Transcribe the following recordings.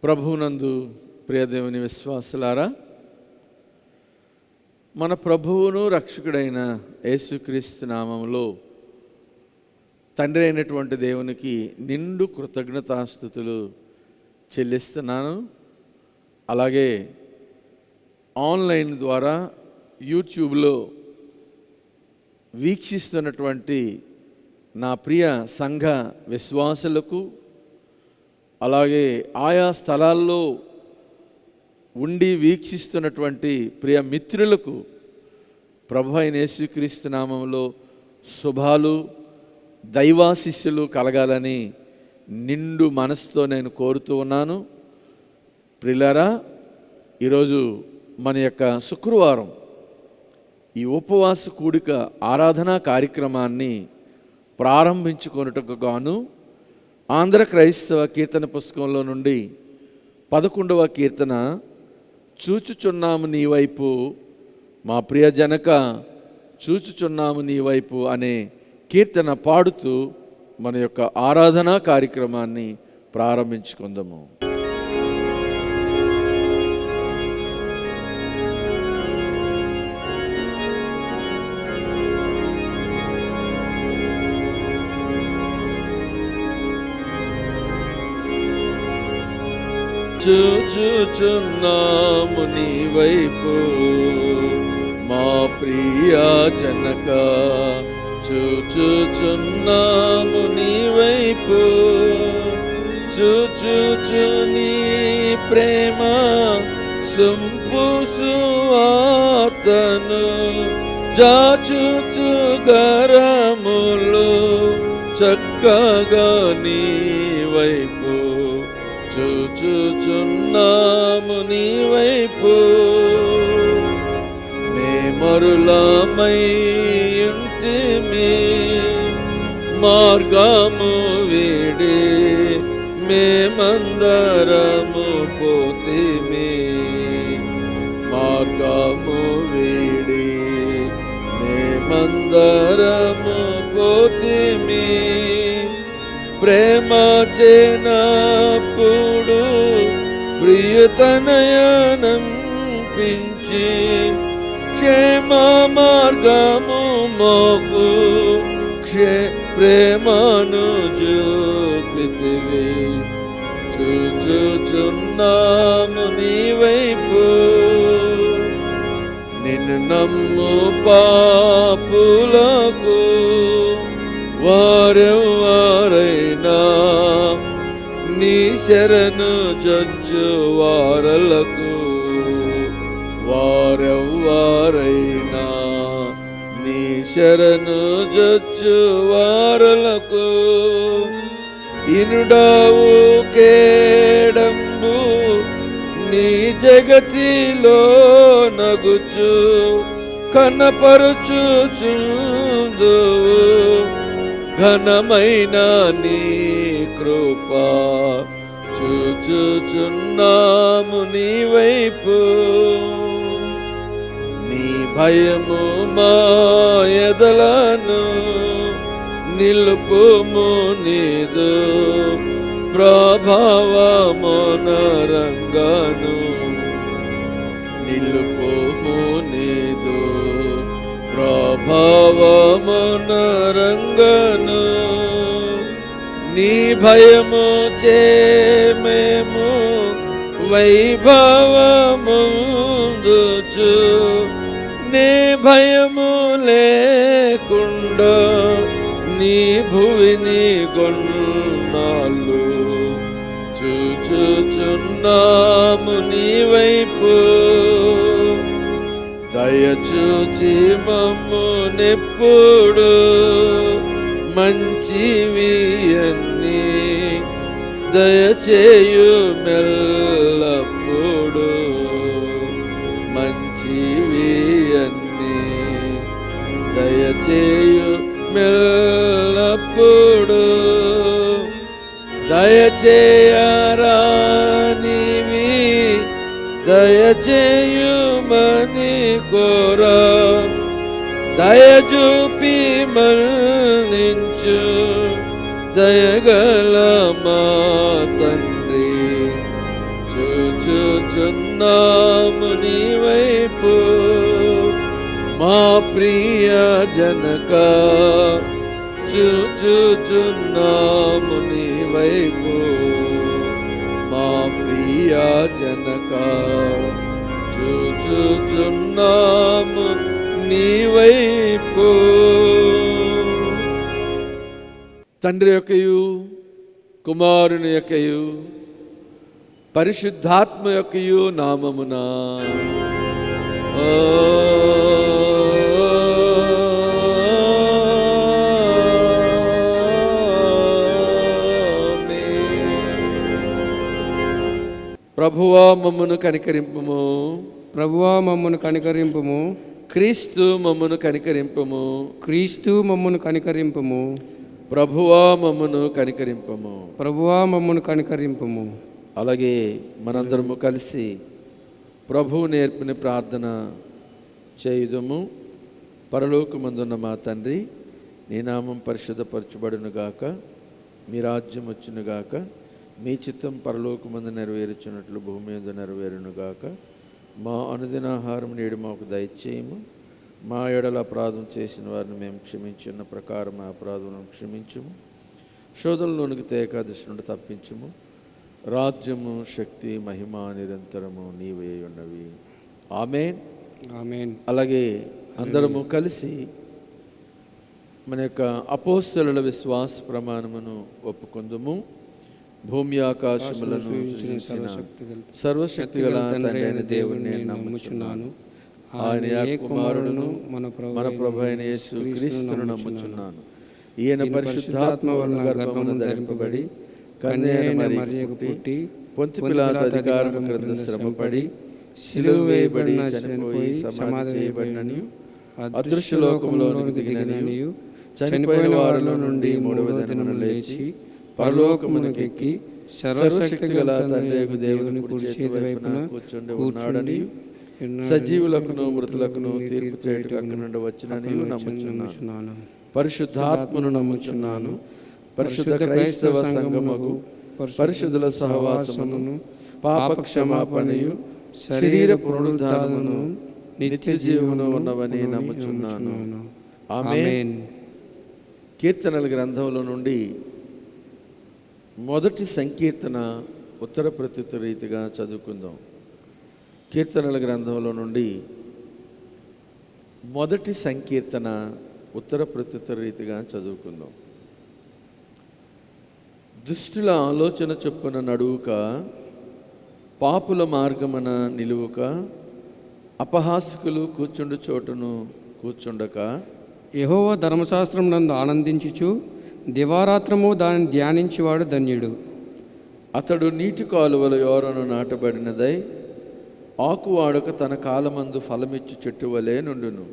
ప్రభువునందు ప్రియదేవుని విశ్వాసులారా, మన ప్రభువును రక్షకుడైన యేసుక్రీస్తు నామములో తండ్రి అయినటువంటి దేవునికి నిండు కృతజ్ఞతాస్తుతులు చెల్లిస్తున్నాను. అలాగే ఆన్లైన్ ద్వారా యూట్యూబ్లో వీక్షిస్తున్నటువంటి నా ప్రియ సంఘ విశ్వాసులకు, అలాగే ఆయా స్థలాల్లో ఉండి వీక్షిస్తున్నటువంటి ప్రియ మిత్రులకు ప్రభు అయిన యేసుక్రీస్తు నామములో శుభాలు, దైవాశిస్సులు కలగాలని నిండు మనసుతో నేను కోరుతూ ఉన్నాను. ప్రియులారా, ఈరోజు మన యొక్క శుక్రవారం ఈ ఉపవాస కూడిక ఆరాధనా కార్యక్రమాన్ని ప్రారంభించుకొనుటకు గాను ఆంధ్ర క్రైస్తవ కీర్తన పుస్తకంలో నుండి 11వ కీర్తన, చూచుచున్నాము నీ వైపు మా ప్రియ జనక, చూచుచున్నాము నీ వైపు అనే కీర్తన పాడుతూ మన యొక్క ఆరాధనా కార్యక్రమాన్ని ప్రారంభించుకుందాము. చూచుచున్నాము నీ వైపు మా ప్రియా జనక, చూచుచున్నాము నీ వైపు, చూచుచు నీ ప్రేమ సంపు సువార్తను, జాచుచు గరములు చక్కగా నీ వైపు, చూచుచున్నాము నీ వైపు. మేమరులమై ఉంటిమి మార్గము వీడి, మేమందరము పోతిమి మార్గము వీడి, మేమందరము పోతిమి. ప్రేమ చేనప్పుడు ప్రియతనయనంపించి, క్షేమ మార్గము మోకు ప్రేమను చూపితివి. చూచుచున్నాము నీ వైపు నిన్ను నమ్ము పాపులకు, వారెవ్వారైనా నీ శరణు జొచ్చు వారలకు, వారెవ్వారైనా నీ శరణు జొచ్చు వారలకు. ఇనుడావు కేడంబు నీ జగతిలో నగుచు, కనపరుచుచుందు ఘనమైన నీ కృప. చూచుచున్నాము నీ వైపు నీ భయము మా ఎదలను నిలుపుము, నీదు ప్రభావమునరంగను నిలుపుము, నీదు ప్రభావమునరంగను. నీ భయము చే మేము వైభవముందుచు, నే భయము లేకుండా నీ భువిని గొన్నాళ్ళు. చూచుచున్నాము నీ వైపు దయచూచి మమ్మునెప్పుడు మంచివి అన్నీ దయచేయు మెల్లప్పుడు, మంచివి అన్నీ దయచేయు మెల్లప్పుడు. దయచేయరానివి దయచేయుమని కోరా, దయచూపి మన్నించు దయగల మా తండ్రి. చూచుచున్నాము నీ వైపు మా ప్రియ జనక చూచుచున్నాము నీ వైపు మా ప్రియ జనక చూచుచున్నాము నీ వైపు. తండ్రి యొక్కయు కుమారుని యొక్కయు పరిశుద్ధాత్మ యొక్కయు నామమున ప్రభువా మమ్మును కనికరింపుము, ప్రభువా మమ్మను కనికరింపుము. క్రీస్తు మమ్మును కనికరింపుము, క్రీస్తు మమ్మను కనికరింపుము. ప్రభువా మమ్మును కనికరింపుము. ప్రభువా మమ్మను కనికరింపుము. అలాగే మనందరము కలిసి ప్రభువు నేర్పిన ప్రార్థన చేయుదుము. పరలోకమందున్న మా తండ్రి, నీ నామం పరిశుద్ధపరచబడునుగాక, మీ రాజ్యం వచ్చునుగాక, మీ చిత్తం పరలోకమందు నెరవేర్చున్నట్లు భూమి మీద నెరవేరునుగాక. మా అనుదినాహారం నేడు మాకు దయచేయము. మా ఎడల అపరాధం చేసిన వారిని మేము క్షమించున్న ప్రకారం మా అపరాధములను క్షమించుము. శోధనలోనికి ఏకాదశి నుండి తప్పించుము. రాజ్యము, శక్తి, మహిమ నిరంతరము నీవే ఉన్నవి. ఆమేన్, ఆమేన్. అలాగే అందరము కలిసి మన యొక్క అపోస్తలుల విశ్వాస ప్రమాణమును ఒప్పుకొందుము. భూమి ఆకాశములను సృజించిన సర్వశక్తిగల తండ్రి అయిన దేవుని నేను నమ్ముచున్నాను. ఆయన కుమారుడును మన ప్రభు అయిన యేసు క్రీస్తును నమ్ముచున్నాను. ఈయన పరిశుద్ధాత్మ వలన గర్భమున ధరింపబడి కన్యైన మరియకు పుట్టి పొంతి పిలాతు అధికారము క్రింద శ్రమపడి సిలువ వేయబడి చనిపోయి సమాధి చేయబడిననియు అదృశ్య లోకములోనికి దిగిననియు చనిపోయిన వారిలో నుండి మూడవ దినమున లేచి పరలోకమునకెక్కి సర్వశక్తిగల తండ్రి దేవుని కుడి చేతి వైపున కూర్చుండి ఉన్నాడనియు సజీవులకును మృతులకును తీర్పు చేయుటకు అక్కడి నుండి వచ్చిననియు నమ్ముచున్నాను. పరిశుద్ధాత్మను నమ్ముచున్నాను. పరిశుద్ధ క్రైస్తవ సంఘముకు పరిశుద్ధుల సహవాసమును పాప క్షమాపణయు శరీర పునరుద్ధానమును నిత్య జీవమును ఉన్నవని నమ్ముచున్నాను. ఆమేన్. కీర్తనల గ్రంథంలో నుండి మొదటి సంకీర్తన ఉత్తర ప్రత్యుత్తర రీతిగా చదువుకుందాం. కీర్తనల గ్రంథంలో నుండి మొదటి సంకీర్తన ఉత్తర ప్రత్యుత్తర రీతిగా చదువుకుందాం. దుష్టుల ఆలోచన చొప్పున నడువుక, పాపుల మార్గమున నిలువుక, అపహాస్కులు కూర్చుండు చోటును కూర్చుండక, యెహోవా ధర్మశాస్త్రం నందు ఆనందించుచు దివారాత్రము దానిని ధ్యానించేవాడు ధన్యుడు. అతడు నీటి కాలువల యోరను నాటబడినదై ఆకు వాడక తన కాలమందు ఫలమిచ్చు చెట్టు వలె నుండును.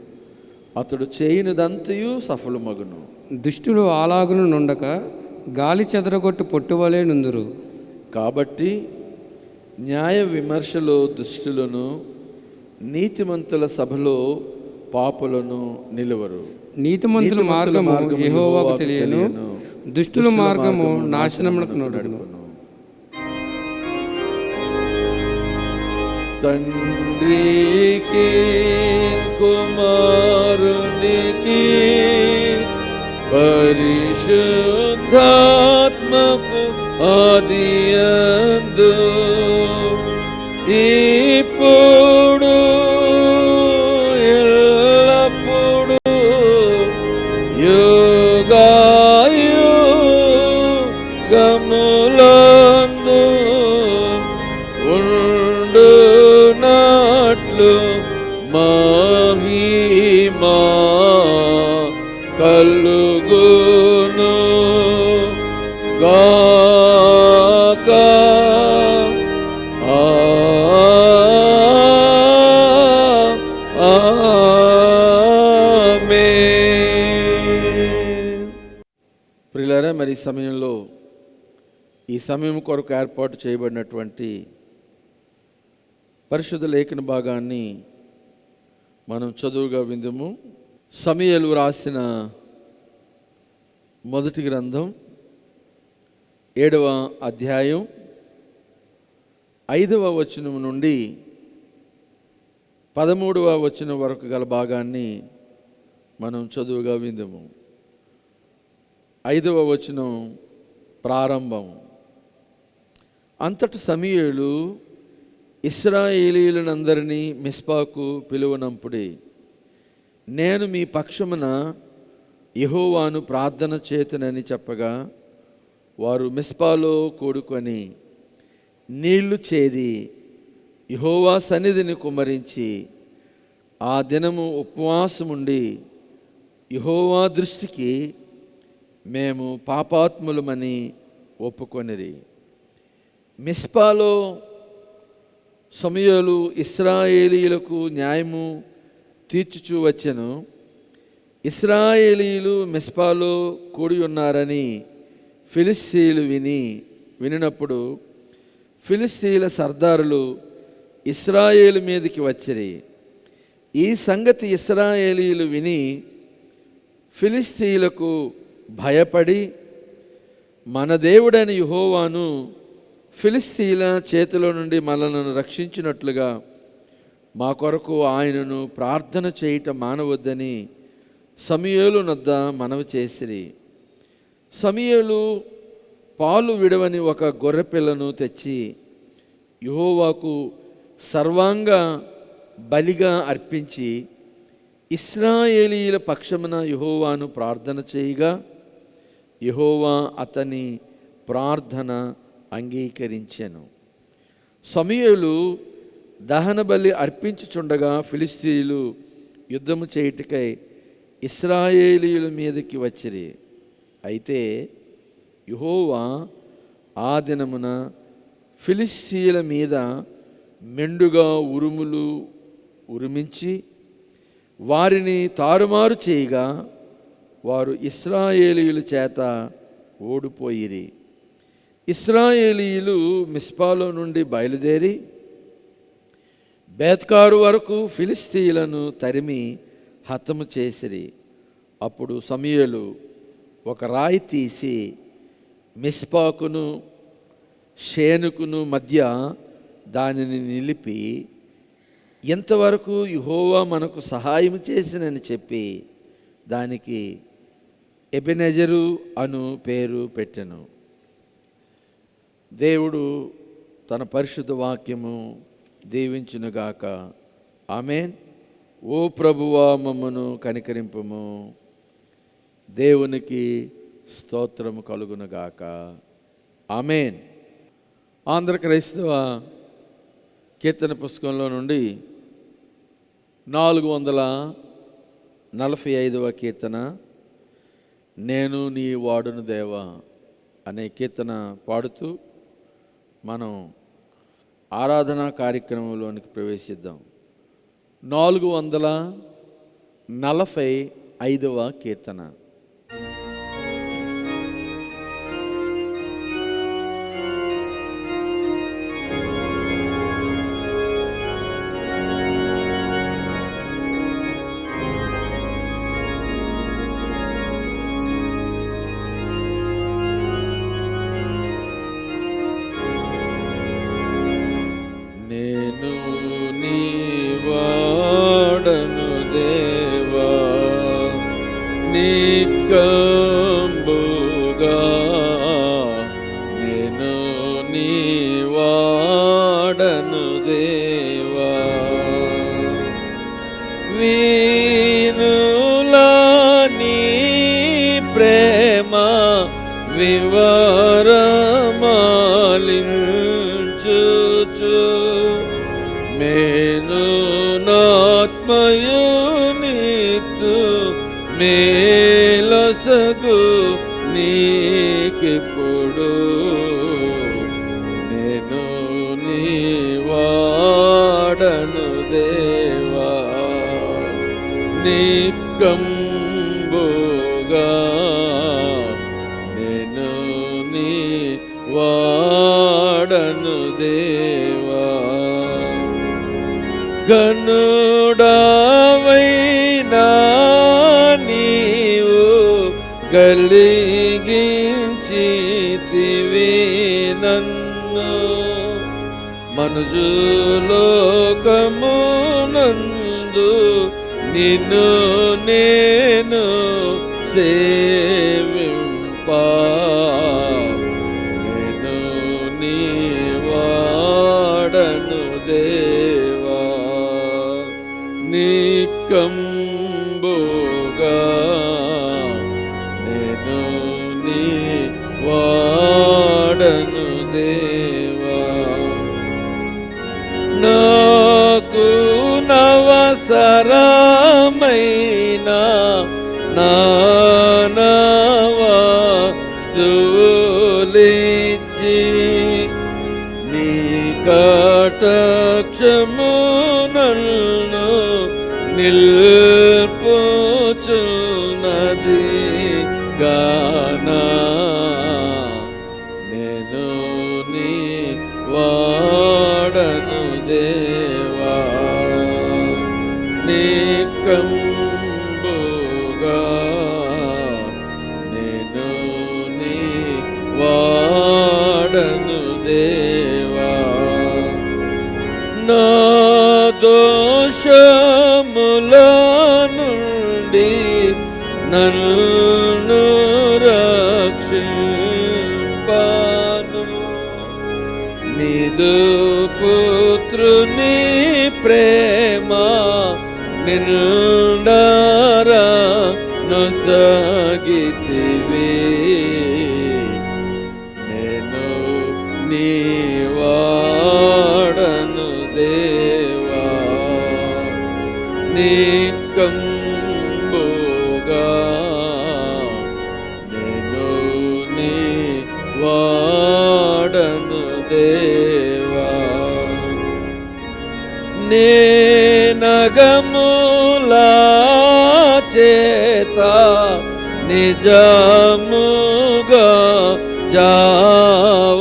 అతడు చేయునదంతయు సఫలమగును. దుష్టులు అలాగును నుండక గాలి చెదరగొట్టు పొట్టువలే నుందురు. కాబట్టి న్యాయ విమర్శలో దుష్టులను, నీతిమంతుల సభలో పాపులను నిలువరు. నీతిమంతుల మార్గము యెహోవాకు తెలియను, దుష్టుల మార్గము నాశనమునకు నడుపును. తండ్రికి కుమారునికి పరిశుద్ధాత్మకు ఆదియందు ఇప్పుడు ఎల్లప్పుడు యుగాయుగములందు ఉండునట్లు మహిమా కలుగును గాక. ప్రియులారా, మరి సమయంలో ఈ సమయం కొరకు ఏర్పాటు చేయబడినటువంటి పరిశుద్ధ లేఖన భాగాన్ని మనం చదువుగా విందుము. సమూయేలు రాసిన మొదటి గ్రంథం 7వ అధ్యాయం 5వ వచనం నుండి 13వ వచనం వరకు గల భాగాన్ని మనం చదువుగా విందుము. 5వ వచనం ప్రారంభం. అంతట సమూయేలు ఇశ్రాయేలీయులందరినీ మిస్పాకు పిలువనంపుడి, నేను మీ పక్షమున యెహోవాను ప్రార్థన చేతునని చెప్పగా, వారు మిస్పాలో కూడుకొని నీళ్లు చేది యెహోవా సన్నిధిని కుమ్మరించి ఆ దినము ఉపవాసముండి యెహోవా దృష్టికి మేము పాపాత్ములమని ఒప్పుకొనిరి. మిస్పాలో సమూయేలు ఇశ్రాయేలీయులకు న్యాయము తీర్చుచూ వచ్చెను. ఇశ్రాయేలీయులు మిస్పాలో కూడి ఉన్నారని ఫిలిష్తీయులు వినినప్పుడు ఫిలిష్తీయుల సర్దారులు ఇశ్రాయేలు మీదకి వచ్చిరి. ఈ సంగతి ఇశ్రాయేలీయులు విని ఫిలిష్తీయులకు భయపడి, మన దేవుడైన యెహోవాను ఫిలిష్తీయుల చేతిలో నుండి మనలను రక్షించినట్లుగా మా కొరకు ఆయనను ప్రార్థన చేయటం మానవద్దని సమూయేలు నొద్ద మనవి చేసిరి. సమూయేలు పాలు విడవని ఒక గొర్రెపిల్లను తెచ్చి యెహోవాకు సర్వాంగ బలిగా అర్పించి ఇశ్రాయేలీయుల పక్షమున యెహోవాను ప్రార్థన చేయగా, యెహోవా అతని ప్రార్థన అంగీకరించెను. సమూయేలు దహన బలి అర్పించుచుండగా ఫిలిష్తీయులు యుద్ధము చేయుటకై ఇశ్రాయేలీయుల మీదకి వచ్చిరి. అయితే యెహోవా ఆ దినమున ఫిలిష్తీయుల మీద మెండుగా ఉరుములు ఉరిమించి వారిని తారుమారు చేయగా, వారు ఇశ్రాయేలీయుల చేత ఓడిపోయిరి. ఇశ్రాయేలీయులు మిస్పాలో నుండి బయలుదేరి బేత్కారు వరకు ఫిలిష్తీయులను తరిమి హతము చేసిరి. అప్పుడు సమూయేలు ఒక రాయి తీసి మిస్పాకును షేనుకును మధ్య దానిని నిలిపి, ఇంతవరకు యెహోవా మనకు సహాయం చేసినని చెప్పి దానికి ఎబెనెజరు అను పేరు పెట్టెను. దేవుడు తన పరిశుద్ధ వాక్యము దీవించునుగాక. ఆమేన్. ఓ ప్రభువా, మమ్మను కనికరింపుము. దేవునికి స్తోత్రము కలుగునుగాక. ఆమేన్. ఆంధ్ర క్రైస్తవ కీర్తన పుస్తకంలో నుండి 445వ కీర్తన, నేను నీ వాడును దేవా అనే కీర్తన పాడుతూ మనం ఆరాధనా కార్యక్రమంలోనికి ప్రవేశిద్దాం. 445వ కీర్తన. నికంబుగా నేను నీ వాడను దేవా, వీనులా నీ ప్రేమ వివరమాలించుచు మేను నాత్మయు నీతు మేలసగు నీకిప్పుడు నేను నీ వాడను దేవా, నికంబుగా నేను నీ వాడను దేవా. గనుడవైనా నీవు కలిగించితివి నన్ను, మనుజులోకమునందు నిన్ను నేను సేవింపా, నేను నీ వాడను దేవా, నికంబుగా నేను నీ వాడను దేవా. నాకు నవసరమైన నానవస్తులిచ్చి నీ కటాక్షము నన్ను నిల్పుచున్నది గానా, నేను నీ వాడను దేవా, నికంబుగా నేను నీ వాడను దేవా. నా దోషముల నుండి నన్ను రక్షింపను, నీదు పుత్రుని ప్రేమ నిండారా నొసగితివి, నేను నీ వాడను దేవా, నికంబుగా నేను నీ వాడను దేవా. నేనగముల చేత నిజముగా జావగా,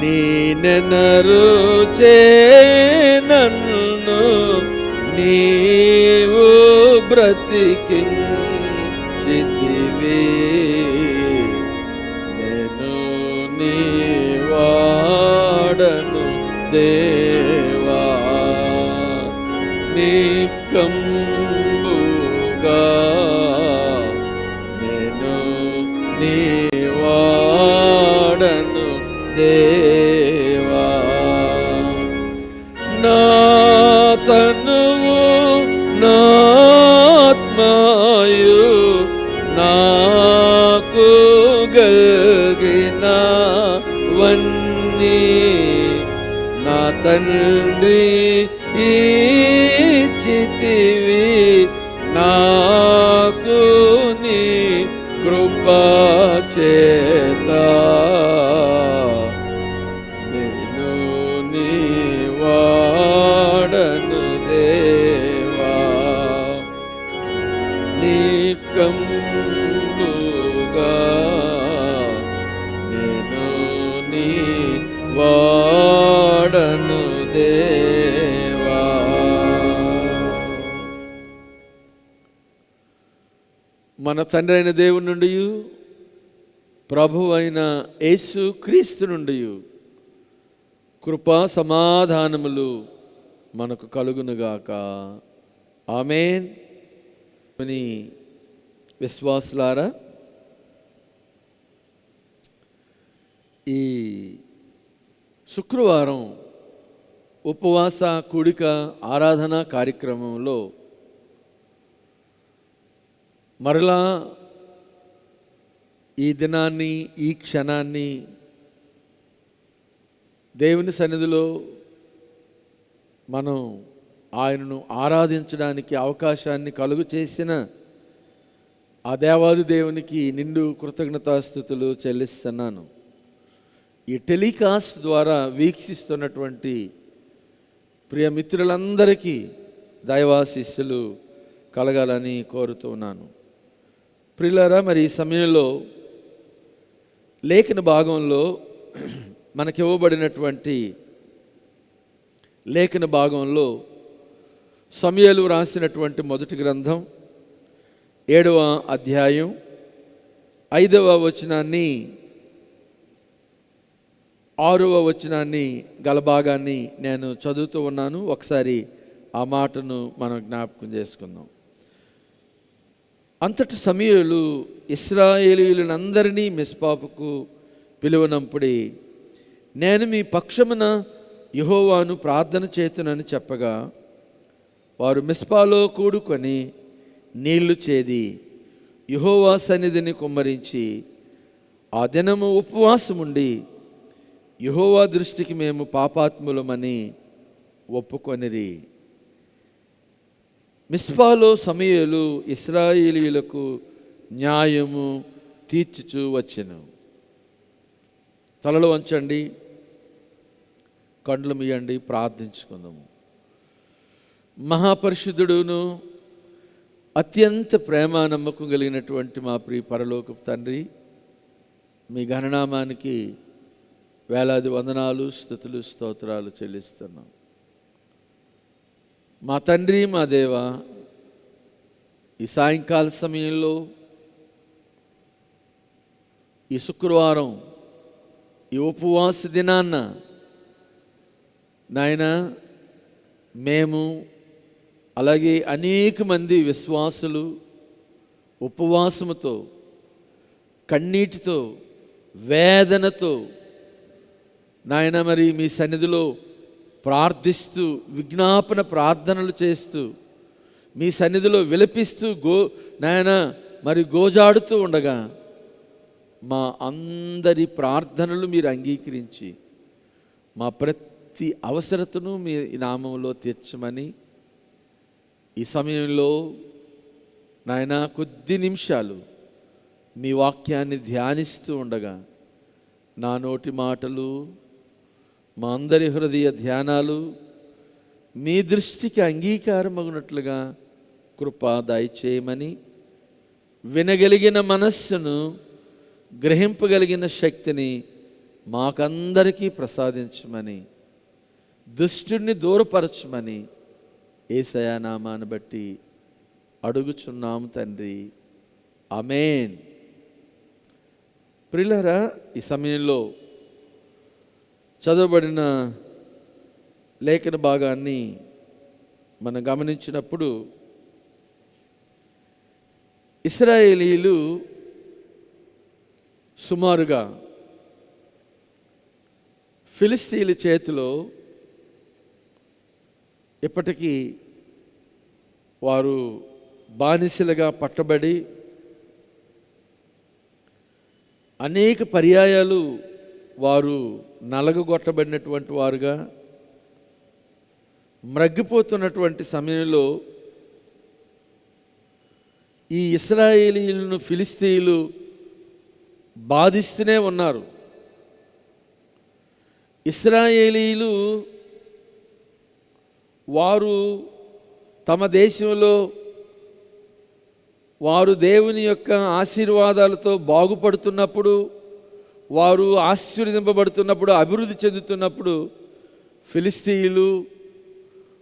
నీనెనరుచే నన్ను నీవు బ్రతికించితివి, నేను నీ వాడను దేవా, నికంబుగా నేను నీ వాడను దేవా. నా తనువు నాత్మయు నాకు గల్గినవన్నీ నా తండ్రి ఇచ్చితివి, నాకు నీ కృపా చేత, నేను నీ వాడను దేవా, నికంబుగా నేను నీ వాడను దేవా. మన తండ్రి అయిన దేవుని నుండి, ప్రభువు అయిన యేసు క్రీస్తు నుండి కృపా సమాధానములు మనకు కలుగునుగాక. ఆమేన్. విశ్వాసులారా, ఈ శుక్రవారం ఉపవాస కూడిక ఆరాధన కార్యక్రమంలో మరలా ఈ దినాన్ని, ఈ క్షణాన్ని దేవుని సన్నిధిలో మనం ఆయనను ఆరాధించడానికి అవకాశాన్ని కలుగు చేసిన ఆ దేవాది దేవునికి నిండు కృతజ్ఞతాస్తుతులు చెల్లిస్తున్నాను. ఈ టెలికాస్ట్ ద్వారా వీక్షిస్తున్నటువంటి ప్రియ మిత్రులందరికీ దైవాశీస్సులు కలగాలని కోరుతున్నాను. ప్రియులారా, మరి ఈ సమయంలో లేఖన భాగంలో మనకివ్వబడినటువంటి లేఖన భాగంలో సమూయేలు రాసినటువంటి మొదటి గ్రంథం 7వ అధ్యాయం 5వ వచనాన్ని 6వ వచనాన్ని గల భాగాన్ని నేను చదువుతూ ఉన్నాను. ఒకసారి ఆ మాటను మనం జ్ఞాపకం చేసుకుందాం. అంతటి సమూయేలు ఇశ్రాయేలీయులందరినీ మిస్పాపుకు పిలువనంపుడి, నేను మీ పక్షమున యెహోవాను ప్రార్థన చేతునని చెప్పగా, వారు మిస్పాలో కూడుకొని నీళ్లు చేది యెహోవా సన్నిధిని కుమ్మరించి ఆ దినము ఉపవాసముండి యెహోవా దృష్టికి మేము పాపాత్ములమని ఒప్పుకొనిరి. మిస్పాలో సమూయేలు ఇశ్రాయేలీయులకు న్యాయము తీర్చుచూ వచ్చెను. తలలు వంచండి, కండ్లు మీయండి, ప్రార్థించుకుందాము. మహాపరిశుద్ధుడును అత్యంత ప్రేమ నమ్మకం కలిగినటువంటి మా ప్రియ పరలోకపు తండ్రి, మీ ఘననామానికి వేలాది వందనాలు, స్తుతులు, స్తోత్రాలు చెల్లిస్తున్నాం. మా తండ్రి, మా దేవ, ఈ సాయంకాల సమయంలో, ఈ శుక్రవారం, ఈ ఉపవాస దినాన్న నాయన, మేము అలాగే అనేక మంది విశ్వాసులు ఉపవాసముతో, కన్నీటితో, వేదనతో నాయన మరి మీ సన్నిధిలో ప్రార్థిస్తూ, విజ్ఞాపన ప్రార్థనలు చేస్తూ, మీ సన్నిధిలో విలపిస్తూ నాయన మరి గోజాడుతూ ఉండగా, మా అందరి ప్రార్థనలు మీరు అంగీకరించి మా ప్రతి అవసరతను మీ నామంలో తీర్చమని ఈ సమయంలో నాయన కొద్ది నిమిషాలు మీ వాక్యాన్ని ధ్యానిస్తూ ఉండగా, నా నోటి మాటలు, మా అందరి హృదయ ధ్యానాలు మీ దృష్టికి అంగీకారమగునట్లుగా కృప దయచేయమని, వినగలిగిన మనస్సును, గ్రహింపగలిగిన శక్తిని మాకందరికీ ప్రసాదించమని, దుష్టుణ్ణి దూరపరచమని యేసయ్య నామాన్ని బట్టి అడుగుచున్నాము తండ్రి, ఆమేన్. ప్రియులారా, ఈ సమయంలో చదవబడిన లేఖన భాగాన్ని మనం గమనించినప్పుడు, ఇశ్రాయేలీయులు సుమారుగా ఫిలిస్తీన్ల చేతిలో ఇప్పటికీ వారు బానిసలుగా పట్టబడి అనేక పర్యాయాలు వారు నలగగొట్టబడినటువంటి వారుగా మ్రగ్గిపోతున్నటువంటి సమయంలో ఈ ఇశ్రాయేలీయులను ఫిలిస్తీయులు బాధిస్తూనే ఉన్నారు. ఇశ్రాయేలీయులు వారు తమ దేశంలో వారు దేవుని యొక్క ఆశీర్వాదాలతో బాగుపడుతున్నప్పుడు, వారు ఆశీర్వదింపబడుతున్నప్పుడు, అభివృద్ధి చెందుతున్నప్పుడు, ఫిలిస్తీయులు,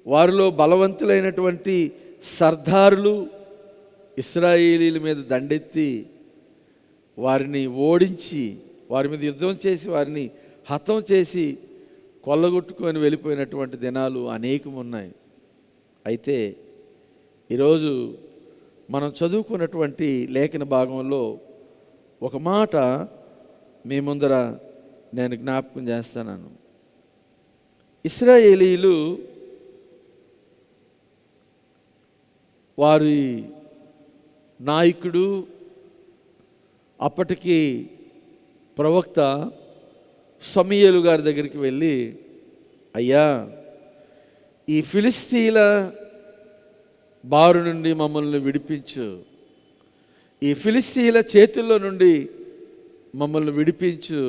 వారిలో బలవంతులైనటువంటి సర్దారులు ఇశ్రాయేలీల మీద దండెత్తి వారిని ఓడించి, వారి మీద యుద్ధం చేసి, వారిని హతం చేసి కొల్లగొట్టుకొని వెళ్ళిపోయినటువంటి దినాలు అనేకం ఉన్నాయి. అయితే ఈరోజు మనం చదువుకున్నటువంటి లేఖన భాగంలో ఒక మాట మీ ముందర నేను జ్ఞాపకం చేస్తున్నాను. ఇశ్రాయేలీయులు వారి నాయకుడు, అప్పటికి ప్రవక్త సమూయేలు గారి దగ్గరికి వెళ్ళి, అయ్యా, ఈ ఫిలిస్తీన్ల బారు నుండి మమ్మల్ని విడిపించు, ఈ ఫిలిస్తీన్ల చేతుల్లో నుండి మమ్మల్ని విడిపించు,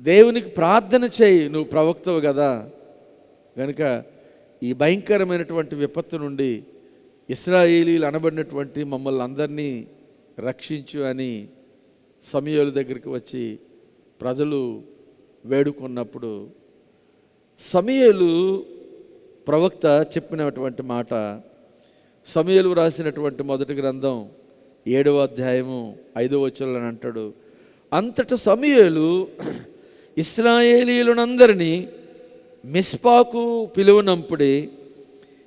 దేవునికి ప్రార్థన చేయి, నువ్వు ప్రవక్తవు కదా, కనుక ఈ భయంకరమైనటువంటి విపత్తు నుండి ఇశ్రాయేలీలు అనబడినటువంటి మమ్మల్ని అందరినీ రక్షించు అని సమూయేలు దగ్గరికి వచ్చి ప్రజలు వేడుకున్నప్పుడు, సమూయేలు ప్రవక్త చెప్పినటువంటి మాట, సమూయేలు రాసినటువంటి మొదటి గ్రంథం 7వ అధ్యాయము 5వ వచనంలో అంటాడు, అంతట సమూయేలు ఇశ్రాయేలీయులందరినీ మిస్పాకు పిలువనంపుడే,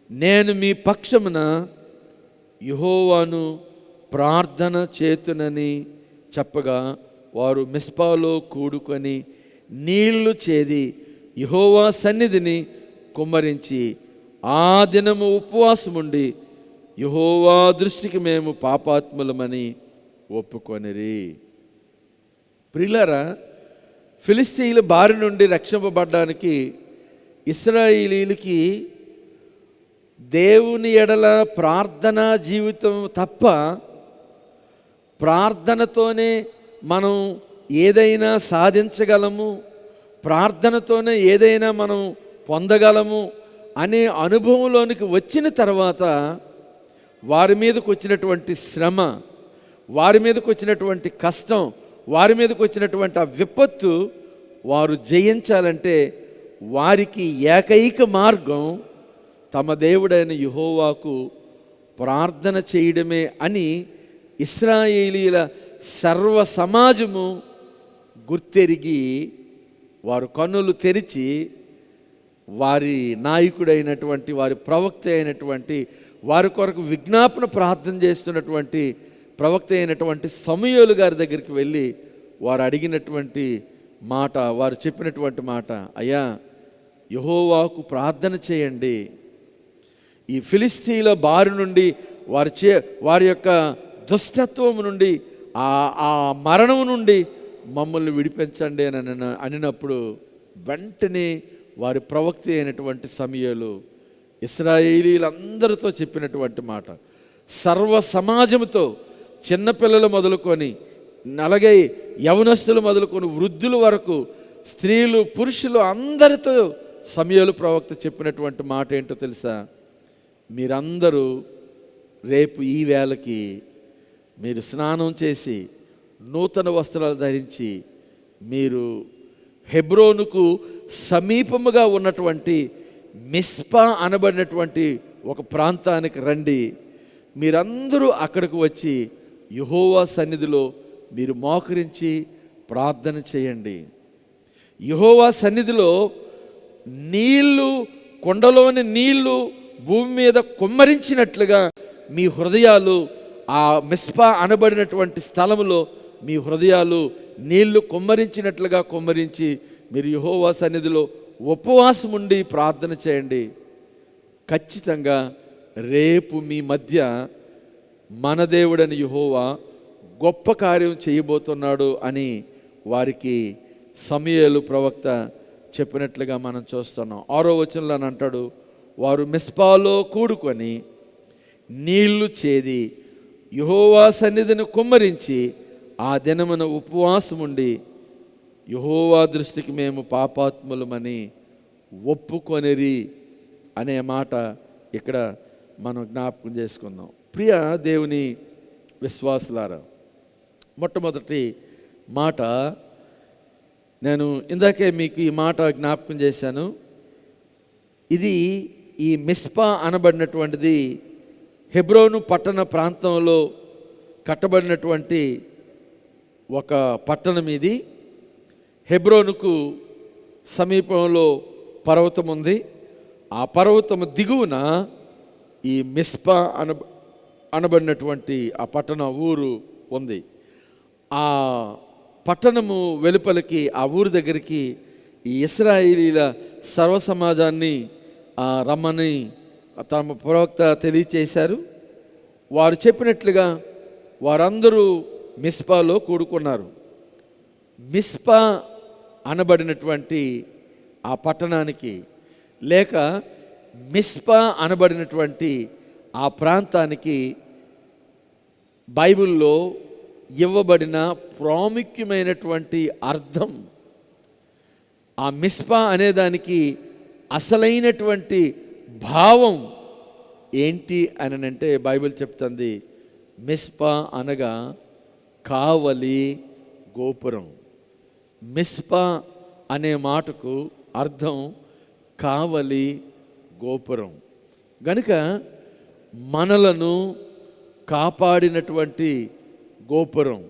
నేను మీ పక్షమున యెహోవాను ప్రార్థన చేతునని చెప్పగా, వారు మిస్పాలో కూడుకొని నీళ్లు చేది యెహోవా సన్నిధిని కుమ్మరించి ఆ దినము ఉపవాసముండి యెహోవా దృష్టికి మేము పాపాత్ములమని ఒప్పుకొనిరి. ప్రియులారా, ఫిలిస్తీయుల బారి నుండి రక్షింపబడ్డానికి ఇశ్రాయేలీయులకి దేవుని ఎడల ప్రార్థనా జీవితం తప్ప, ప్రార్థనతోనే మనం ఏదైనా సాధించగలము, ప్రార్థనతోనే ఏదైనా మనం పొందగలము అనే అనుభవంలోనికి వచ్చిన తర్వాత వారి మీదకు వచ్చినటువంటి శ్రమ, వారి మీదకు వచ్చినటువంటి కష్టం, వారి మీదకు వచ్చినటువంటి ఆ విపత్తు వారు జయించాలంటే వారికి ఏకైక మార్గం తమ దేవుడైన యెహోవాకు ప్రార్థన చేయడమే అని ఇశ్రాయేలీల సర్వ సమాజము గుర్తెరిగి వారు కన్నులు తెరిచి వారి నాయకుడైనటువంటి, వారి ప్రవక్త అయినటువంటి, వారి కొరకు విజ్ఞాపన ప్రార్థన చేస్తున్నటువంటి ప్రవక్త అయినటువంటి సమూయేలు గారి దగ్గరికి వెళ్ళి వారు అడిగినటువంటి మాట, వారు చెప్పినటువంటి మాట, అయ్యా యెహోవాకు ప్రార్థన చేయండి, ఈ ఫిలిస్తీయుల బారి నుండి వారి యొక్క దుష్టత్వం నుండి, ఆ మరణం నుండి మమ్మల్ని విడిపించండి అని అనినప్పుడు వెంటనే వారి ప్రవక్త అయినటువంటి సమూయేలు ఇశ్రాయేలీలందరితో చెప్పినటువంటి మాట, సర్వ సమాజంతో చిన్నపిల్లలు మొదలుకొని అలాగే యవనస్తులు మొదలుకొని వృద్ధుల వరకు, స్త్రీలు పురుషులు అందరితో సమూయేలు ప్రవక్త చెప్పినటువంటి మాట ఏంటో తెలుసా? మీరందరూ రేపు ఈ వేళకి మీరు స్నానం చేసి నూతన వస్త్రాలు ధరించి మీరు హెబ్రోనుకు సమీపముగా ఉన్నటువంటి మిస్పా అనబడినటువంటి ఒక ప్రాంతానికి రండి. మీరందరూ అక్కడికి వచ్చి యెహోవా సన్నిధిలో మీరు మోకరించి ప్రార్థన చేయండి. యెహోవా సన్నిధిలో నీళ్లు, కొండలోని నీళ్లు భూమి మీద కుమ్మరించినట్లుగా మీ హృదయాలు ఆ మిస్పా అనబడినటువంటి స్థలములో మీ హృదయాలు నీళ్లు కుమ్మరించినట్లుగా కుమ్మరించి మీరు యెహోవా సన్నిధిలో ఉపవాసం ఉండి ప్రార్థన చేయండి. ఖచ్చితంగా రేపు మీ మధ్య మన దేవుడని యెహోవా గొప్ప కార్యం చేయబోతున్నాడు అని వారికి సమూయేలు ప్రవక్త చెప్పినట్లుగా మనం చూస్తున్నాం. 6వ వచనంలో అంటాడు, వారు మిస్పాలో కూడుకొని నీళ్లు చేది యెహోవా సన్నిధిని కుమ్మరించి ఆ దినమున ఉపవాసముండి యెహోవా దృష్టికి మేము పాపాత్ములమని ఒప్పుకొనిరి అనే మాట ఇక్కడ మనం జ్ఞాపకం చేసుకుందాం. ప్రియ దేవుని విశ్వాసులారా, మొట్టమొదటి మాట నేను ఇందాకే మీకు ఈ మాట జ్ఞాపకం చేశాను. ఇది ఈ మిస్పా అనబడినటువంటిది హెబ్రోను పట్టణ ప్రాంతంలో కట్టబడినటువంటి ఒక పట్టణం. ఇది హెబ్రోనుకు సమీపంలో పర్వతం ఉంది. ఆ పర్వతము దిగువన ఈ మిస్పా అనబడినటువంటి ఆ పట్టణ ఊరు ఉంది. ఆ పట్టణము వెలుపలికి, ఆ ఊరు దగ్గరికి ఈ ఇశ్రాయేలీల సర్వ సమాజాన్ని రమ్మని తమ ప్రవక్త తెలియచేశారు. వారు చెప్పినట్లుగా వారందరూ మిస్పాలో కూడుకున్నారు. మిస్పా అనబడినటువంటి ఆ పట్టణానికి లేక మిస్పా అనబడినటువంటి ఆ ప్రాంతానికి బైబిల్లో ఇవ్వబడిన ప్రాముఖ్యమైనటువంటి అర్థం, ఆ మిస్పా అనేదానికి అసలైనటువంటి భావం ఏంటి అని అంటే బైబిల్ చెప్తుంది, మిస్పా అనగా కావలి గోపురం. మిస్పా అనే మాటకు అర్థం కావలి గోపురం. గనుక మనలను కాపాడినటువంటి గోపురం,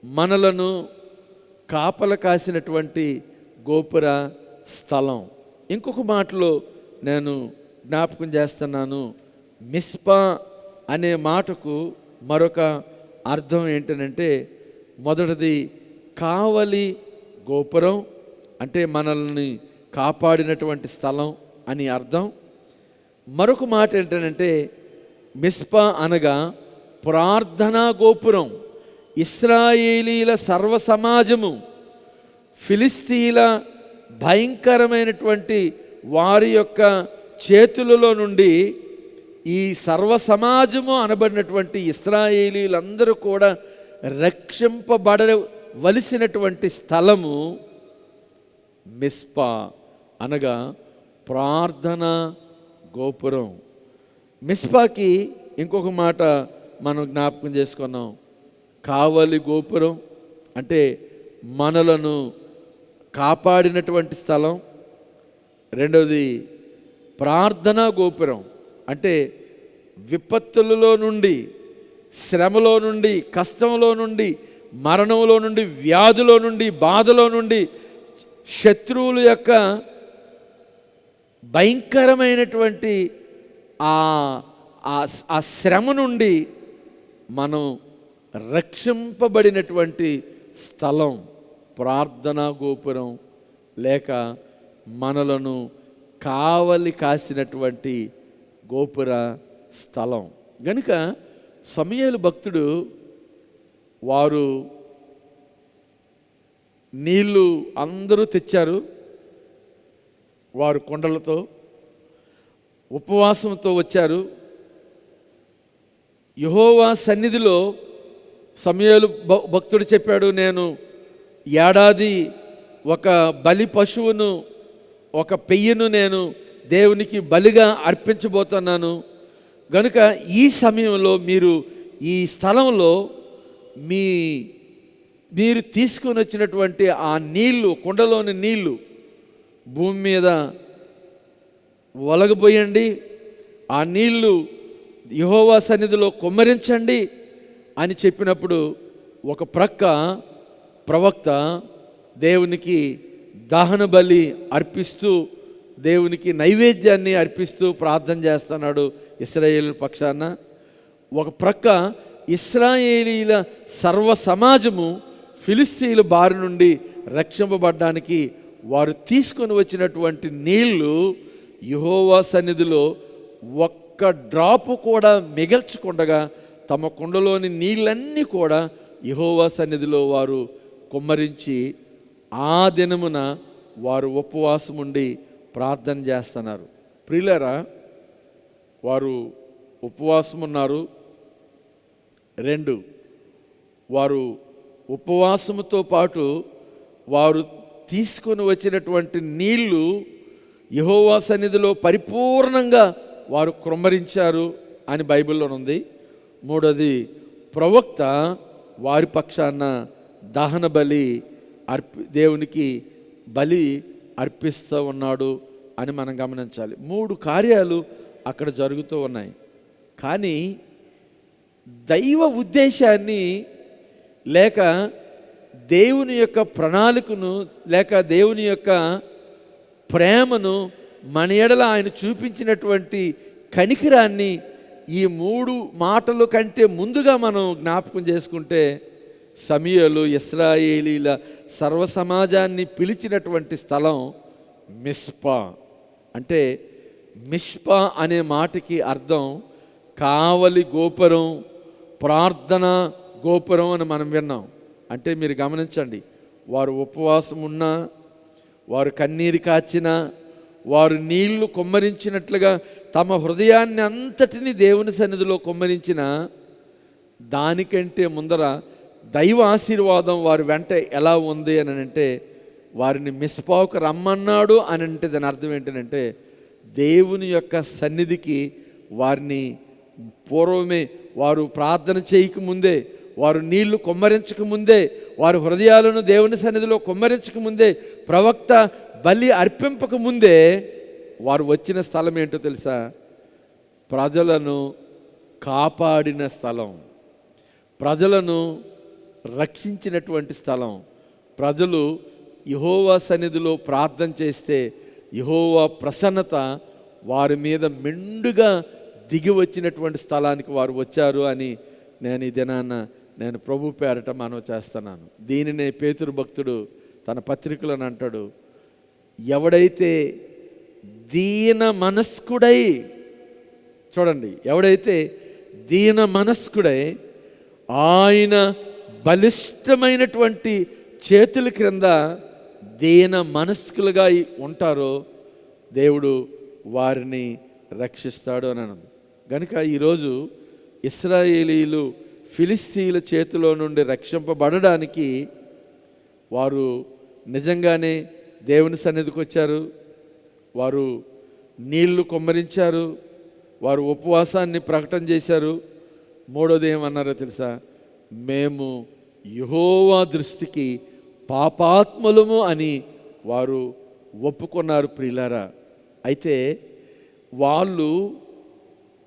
మనలను కాపల కాసినటువంటి గోపుర స్థలం. ఇంకొక మాటలో నేను జ్ఞాపకం చేస్తున్నాను, మిస్పా అనే మాటకు మరొక అర్థం ఏంటంటే, మొదటిది కావలి గోపురం, అంటే మనల్ని కాపాడినటువంటి స్థలం అని అర్థం. మరొక మాట ఏంటంటే, మిస్పా అనగా ప్రార్థనా గోపురం. ఇశ్రాయేలీల సర్వ సమాజము ఫిలిస్తీన్ల భయంకరమైనటువంటి వారి యొక్క చేతులలో నుండి ఈ సర్వ సమాజము అనబడినటువంటి ఇశ్రాయేలీలందరూ కూడా రక్షింపబడవలసినటువంటి స్థలము మిస్పా అనగా ప్రార్థనా గోపురం. మిస్పాకి ఇంకొక మాట మనం జ్ఞాపకం చేసుకున్నాం, కావలి గోపురం అంటే మనలను కాపాడినటువంటి స్థలం. రెండవది ప్రార్థనా గోపురం అంటే విపత్తులలో నుండి, శ్రమలో నుండి, కష్టంలో నుండి, మరణంలో నుండి, వ్యాధులో నుండి, బాధలో నుండి, శత్రువుల యొక్క భయంకరమైనటువంటి ఆ శ్రమ నుండి మనం రక్షింపబడినటువంటి స్థలం ప్రార్థనా గోపురం, లేక మనలను కావలి కాసినటువంటి గోపుర స్థలం. గనుక సమూయేలు భక్తుడు వారు నీళ్ళు అందరూ తెచ్చారు, వారు కొండలతో ఉపవాసంతో వచ్చారు. యెహోవా సన్నిధిలో సమూయేలు భక్తుడు చెప్పాడు, నేను ఏడాది ఒక బలి పశువును, ఒక పెయ్యను నేను దేవునికి బలిగా అర్పించబోతున్నాను. కనుక ఈ సమయంలో మీరు ఈ స్థలంలో మీరు తీసుకొని వచ్చినటువంటి ఆ నీళ్లు, కుండలోని నీళ్లు భూమి మీద ఒలగబోయండి, ఆ నీళ్లు యెహోవా సన్నిధిలో కుమ్మరించండి అని చెప్పినప్పుడు ఒక ప్రక్క ప్రవక్త దేవునికి దహన బలి అర్పిస్తూ, దేవునికి నైవేద్యాన్ని అర్పిస్తూ ప్రార్థన చేస్తున్నాడు ఇశ్రాయేలు పక్షాన. ఒక ప్రక్క ఇశ్రాయేలీల సర్వ సమాజము ఫిలిస్తీన్ల బారి నుండి రక్షింపబడ్డానికి వారు తీసుకొని వచ్చినటువంటి నీళ్లు యెహోవా సన్నిధిలో ఒక్క డ్రాపు కూడా మిగల్చకుండగా తమ కుండలోని నీళ్ళన్నీ కూడా యెహోవా సన్నిధిలో వారు కుమ్మరించి ఆ దినమున వారు ఉపవాసం ఉండి ప్రార్థన చేస్తున్నారు. ప్రియులారా, వారు ఉపవాసం ఉన్నారు. రెండు, వారు ఉపవాసముతో పాటు వారు తీసుకొని వచ్చినటువంటి నీళ్లు యెహోవా సన్నిధిలో పరిపూర్ణంగా వారు కుమ్మరించారు అని బైబిల్లో ఉంది. మూడోది, ప్రవక్త వారి పక్షాన దహన బలి దేవునికి బలి అర్పిస్తూ ఉన్నాడు అని మనం గమనించాలి. 3 కార్యాలు అక్కడ జరుగుతూ ఉన్నాయి. కానీ దైవ ఉద్దేశాన్ని లేక దేవుని యొక్క ప్రణాళికను లేక దేవుని యొక్క ప్రేమను మన ఎడల ఆయన చూపించినటువంటి కనికరాన్ని ఈ 3 మాటల కంటే ముందుగా మనం జ్ఞాపకం చేసుకుంటే, సమూయేలు ఇశ్రాయేలీల సర్వ సమాజాన్ని పిలిచినటువంటి స్థలం మిస్పా. అంటే మిస్పా అనే మాటకి అర్థం కావలి గోపురం, ప్రార్థన గోపురం అని మనం విన్నాం. అంటే మీరు గమనించండి, వారు ఉపవాసం ఉన్నా, వారు కన్నీరు కాచినా, వారు నీళ్లు కుమ్మరించినట్లుగా తమ హృదయాన్ని అంతటిని దేవుని సన్నిధిలో కుమ్మరించిన దానికంటే ముందర దైవ ఆశీర్వాదం వారి వెంట ఎలా ఉంది అని అంటే, వారిని మిస్పాకు రమ్మన్నాడు అని అంటే దాని అర్థం ఏంటంటే, దేవుని యొక్క సన్నిధికి వారిని పూర్వమే వారు ప్రార్థన చేయకముందే, వారు నీళ్లు కుమ్మరించకముందే, వారి హృదయాలను దేవుని సన్నిధిలో కుమ్మరించకముందే, ప్రవక్త బలి అర్పింపకముందే వారు వచ్చిన స్థలం ఏంటో తెలుసా? ప్రజలను కాపాడిన స్థలం, ప్రజలను రక్షించినటువంటి స్థలం, ప్రజలు యెహోవా సన్నిధిలో ప్రార్థన చేస్తే యెహోవా ప్రసన్నత వారి మీద మెండుగా దిగి వచ్చినటువంటి స్థలానికి వారు వచ్చారు అని నేను ఈ దినాన నేను ప్రభు పేరట మనవి చేస్తున్నాను. దీనినే పేతురు భక్తుడు తన పత్రికలను అంటాడు, ఎవడైతే దీన మనస్కుడై, చూడండి, ఎవడైతే దీన మనస్కుడై ఆయన బలిష్టమైనటువంటి చేతుల క్రింద దీన మనస్కులుగా ఉంటారో దేవుడు వారిని రక్షిస్తాడు అని అన్నది. కనుక ఈరోజు ఇశ్రాయేలీలు ఫిలిస్తీయుల చేతిలో నుండి రక్షింపబడడానికి వారు నిజంగానే దేవుని సన్నిధికి వచ్చారు. వారు నీళ్లు కుమ్మరించారు, వారు ఉపవాసాన్ని ప్రకటన చేశారు. మూడోది ఏమన్నారో తెలుసా? మేము యెహోవా దృష్టికి పాపాత్ములము అని వారు ఒప్పుకున్నారు. ప్రియులారా, అయితే వాళ్ళు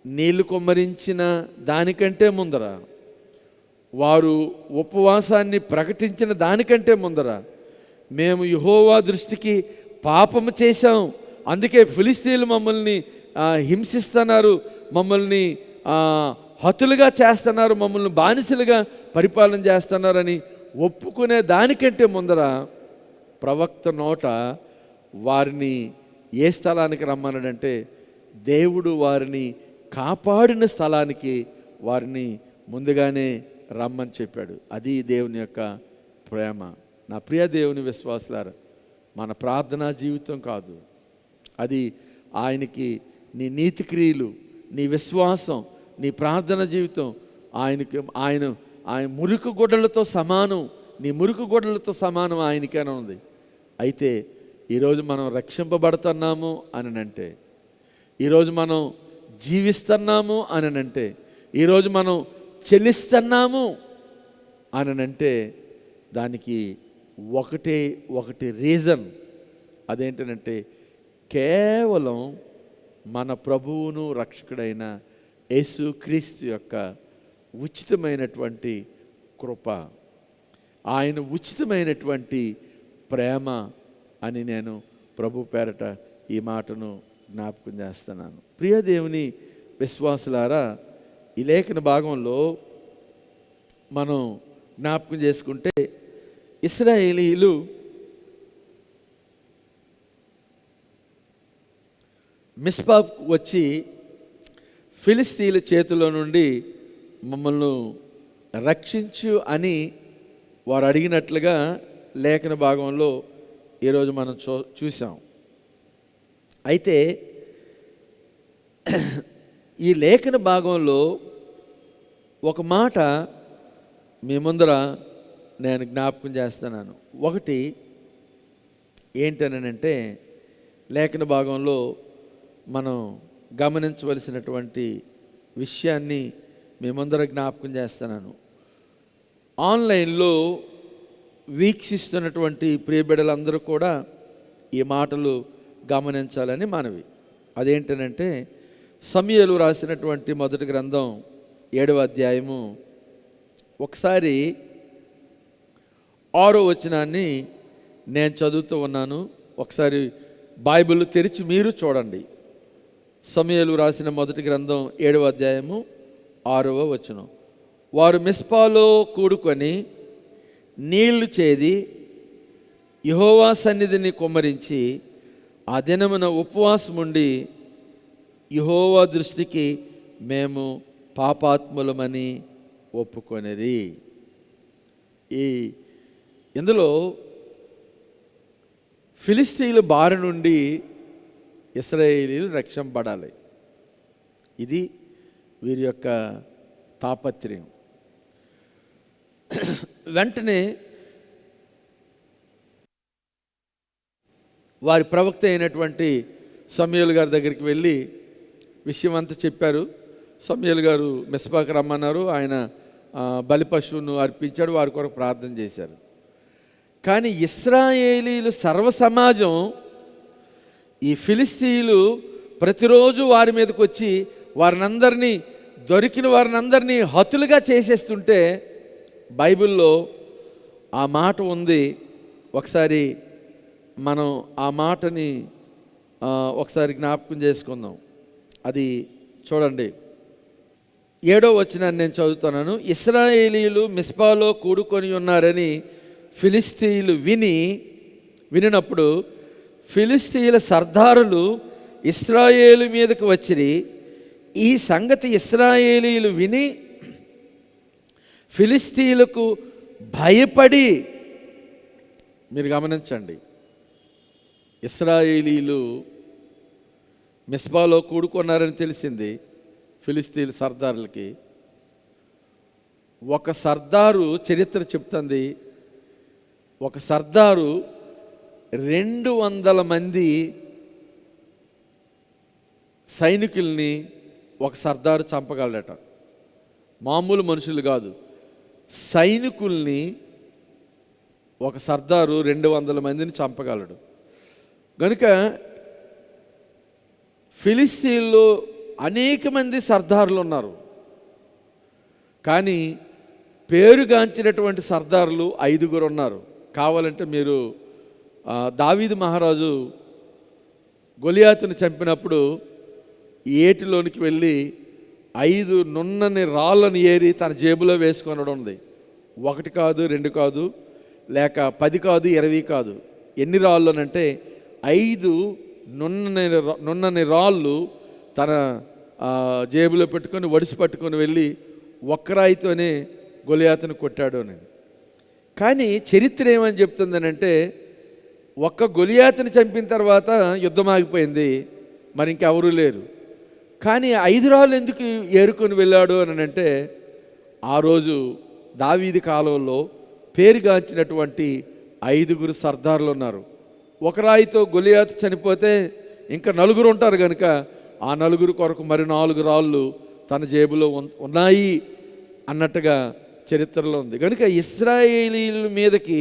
నీళ్లు కుమ్మరించిన దానికంటే ముందర, వారు ఉపవాసాన్ని ప్రకటించిన దానికంటే ముందర మేము యెహోవా దృష్టికి పాపము చేశాం, అందుకే ఫిలిస్తీయులు మమ్మల్ని హింసిస్తున్నారు, మమ్మల్ని హతులుగా చేస్తున్నారు, మమ్మల్ని బానిసలుగా పరిపాలన చేస్తున్నారని ఒప్పుకునే దానికంటే ముందర ప్రవక్త నోట వారిని ఏ స్థలానికి రమ్మన్నాడంటే దేవుడు వారిని కాపాడిన స్థలానికి వారిని ముందుగానే రమ్మని చెప్పాడు. అది దేవుని యొక్క ప్రేమ. నా ప్రియ దేవుని విశ్వాసులారా, మన ప్రార్థనా జీవితం కాదు, అది ఆయనకి నీ నీతి క్రియలు, నీ విశ్వాసం, నీ ప్రార్థన జీవితం ఆయన మురికి గుడ్డలతో సమానం, నీ మురికి గుడ్డలతో సమానం ఆయనకేనా ఉంది. అయితే ఈరోజు మనం రక్షింపబడుతున్నాము అని అంటే, ఈరోజు మనం జీవిస్తున్నాము అని అంటే, ఈరోజు మనం చెల్లిస్తున్నాము అని అంటే దానికి ఒకటి రీజన్. అదేంటంటే కేవలం మన ప్రభువును రక్షకుడైన యేసుక్రీస్తు యొక్క ఉచితమైనటువంటి కృప, ఆయన ఉచితమైనటువంటి ప్రేమ అని నేను ప్రభు పేరట ఈ మాటను జ్ఞాపకం చేస్తున్నాను. ప్రియ దేవుని విశ్వాసులారా, ఈ లేఖన భాగంలో మనం జ్ఞాపకం చేసుకుంటే ఇశ్రాయేలీయులు మిస్పాకు వచ్చి ఫిలిస్తీయుల చేతిలో నుండి మమ్మల్ని రక్షించు అని వారు అడిగినట్లుగా లేఖన భాగంలో ఈరోజు మనం చూసాం. అయితే ఈ లేఖన భాగంలో ఒక మాట మీ ముందర నేను జ్ఞాపకం చేస్తున్నాను. ఒకటి ఏంటనంటే, లేఖన భాగంలో మనం గమనించవలసినటువంటి విషయాన్ని మీ ముందర జ్ఞాపకం చేస్తున్నాను. ఆన్లైన్లో వీక్షిస్తున్నటువంటి ప్రియబిడ్డలందరూ కూడా ఈ మాటలు గమనించాలని మనవి. అదేంటనంటే, సమూయేలు రాసినటువంటి మొదటి గ్రంథం 7వ అధ్యాయము ఒకసారి 6వ వచనాన్ని నేను చదువుతూ ఉన్నాను. ఒకసారి బైబిల్ తెరిచి మీరు చూడండి. సమూయేలు రాసిన మొదటి గ్రంథం 7వ అధ్యాయము 6వ వచనం. వారు మిస్పాలో కూడుకొని నీళ్లు చేది యెహోవా సన్నిధిని కుమ్మరించి ఆ దినమున ఉపవాసముండి యెహోవా దృష్టికి మేము పాపాత్ములమని ఒప్పుకొనేది. ఇందులో ఫిలిస్తీయుల బారి నుండి ఇశ్రాయేలీయులు రక్షింపబడాలి. ఇది వీరి యొక్క తాపత్రయం. వెంటనే వారి ప్రవక్త అయినటువంటి సమూయేలు గారి దగ్గరికి వెళ్ళి విషయం అంతా చెప్పారు. సమూయేలు గారు మిస్పాకు రమ్మన్నారు. ఆయన బలి పశువును అర్పించాడు, వారి కొరకు ప్రార్థన చేశారు. కానీ ఇశ్రాయేలీయులు సర్వ సమాజం, ఈ ఫిలిస్తీయులు ప్రతిరోజు వారి మీదకి వచ్చి వారినందరినీ, దొరికిన వారినందరినీ హతులుగా చేసేస్తుంటే బైబిల్లో ఆ మాట ఉంది, ఒకసారి మనం ఆ మాటని ఒకసారి జ్ఞాపకం చేసుకుందాం. అది చూడండి, 7వ వచనాన్ని నేను చదువుతున్నాను. ఇశ్రాయేలీయులు మిస్పాలో కూడుకొని ఉన్నారని ఫిలిష్తీయులు వినినప్పుడు ఫిలిష్తీయుల సర్దారులు ఇశ్రాయేలు మీదకు వచ్చిరి. ఈ సంగతి ఇశ్రాయేలీయులు విని ఫిలిష్తీయులకు భయపడి, మీరు గమనించండి, ఇశ్రాయేలీయులు మిస్పాలో కూడుకున్నారని తెలిసింది ఫిలిష్తీయుల సర్దారులకి. ఒక సర్దారు చరిత్ర చెప్తుంది, ఒక సర్దారు 200 మంది సైనికుల్ని ఒక సర్దారు చంపగలడట. మామూలు మనుషులు కాదు, సైనికుల్ని ఒక సర్దారు 200 మందిని చంపగలడు. కనుక ఫిలిష్తీన్లో అనేక మంది సర్దారులు ఉన్నారు, కానీ పేరుగాంచినటువంటి సర్దారులు 5 ఉన్నారు. కావాలంటే మీరు దావీదు మహారాజు గొలియాతుని చంపినప్పుడు ఏటిలోనికి వెళ్ళి 5 నున్నని రాళ్ళని ఏరి తన జేబులో వేసుకొనడం ఉంది. 1 కాదు, 2 కాదు, లేక 10 కాదు, 20 కాదు. ఎన్ని రాళ్ళు అంటే 5 నున్నని రాళ్ళు తన జేబులో పెట్టుకొని వడిసి పట్టుకొని వెళ్ళి ఒక్కరాయితోనే గొలియాతుని కొట్టాడు అని. కానీ చరిత్ర ఏమని చెప్తుందనంటే, ఒక్క గొలియాతుని చంపిన తర్వాత యుద్ధం ఆగిపోయింది, మరి ఇంకెవరూ లేరు. కానీ 5 రాళ్ళు ఎందుకు ఏరుకొని వెళ్ళాడు అని అంటే, ఆ రోజు దావీదు కాలంలో పేరుగాంచినటువంటి 5 సర్దారులు ఉన్నారు. ఒక రాయితో గొలియాతు చనిపోతే ఇంకా 4 ఉంటారు కనుక ఆ 4 కొరకు మరి 4 రాళ్ళు తన జేబులో ఉన్నాయి అన్నట్టుగా చరిత్రలో ఉంది. కనుక ఇశ్రాయేలీయుల మీదకి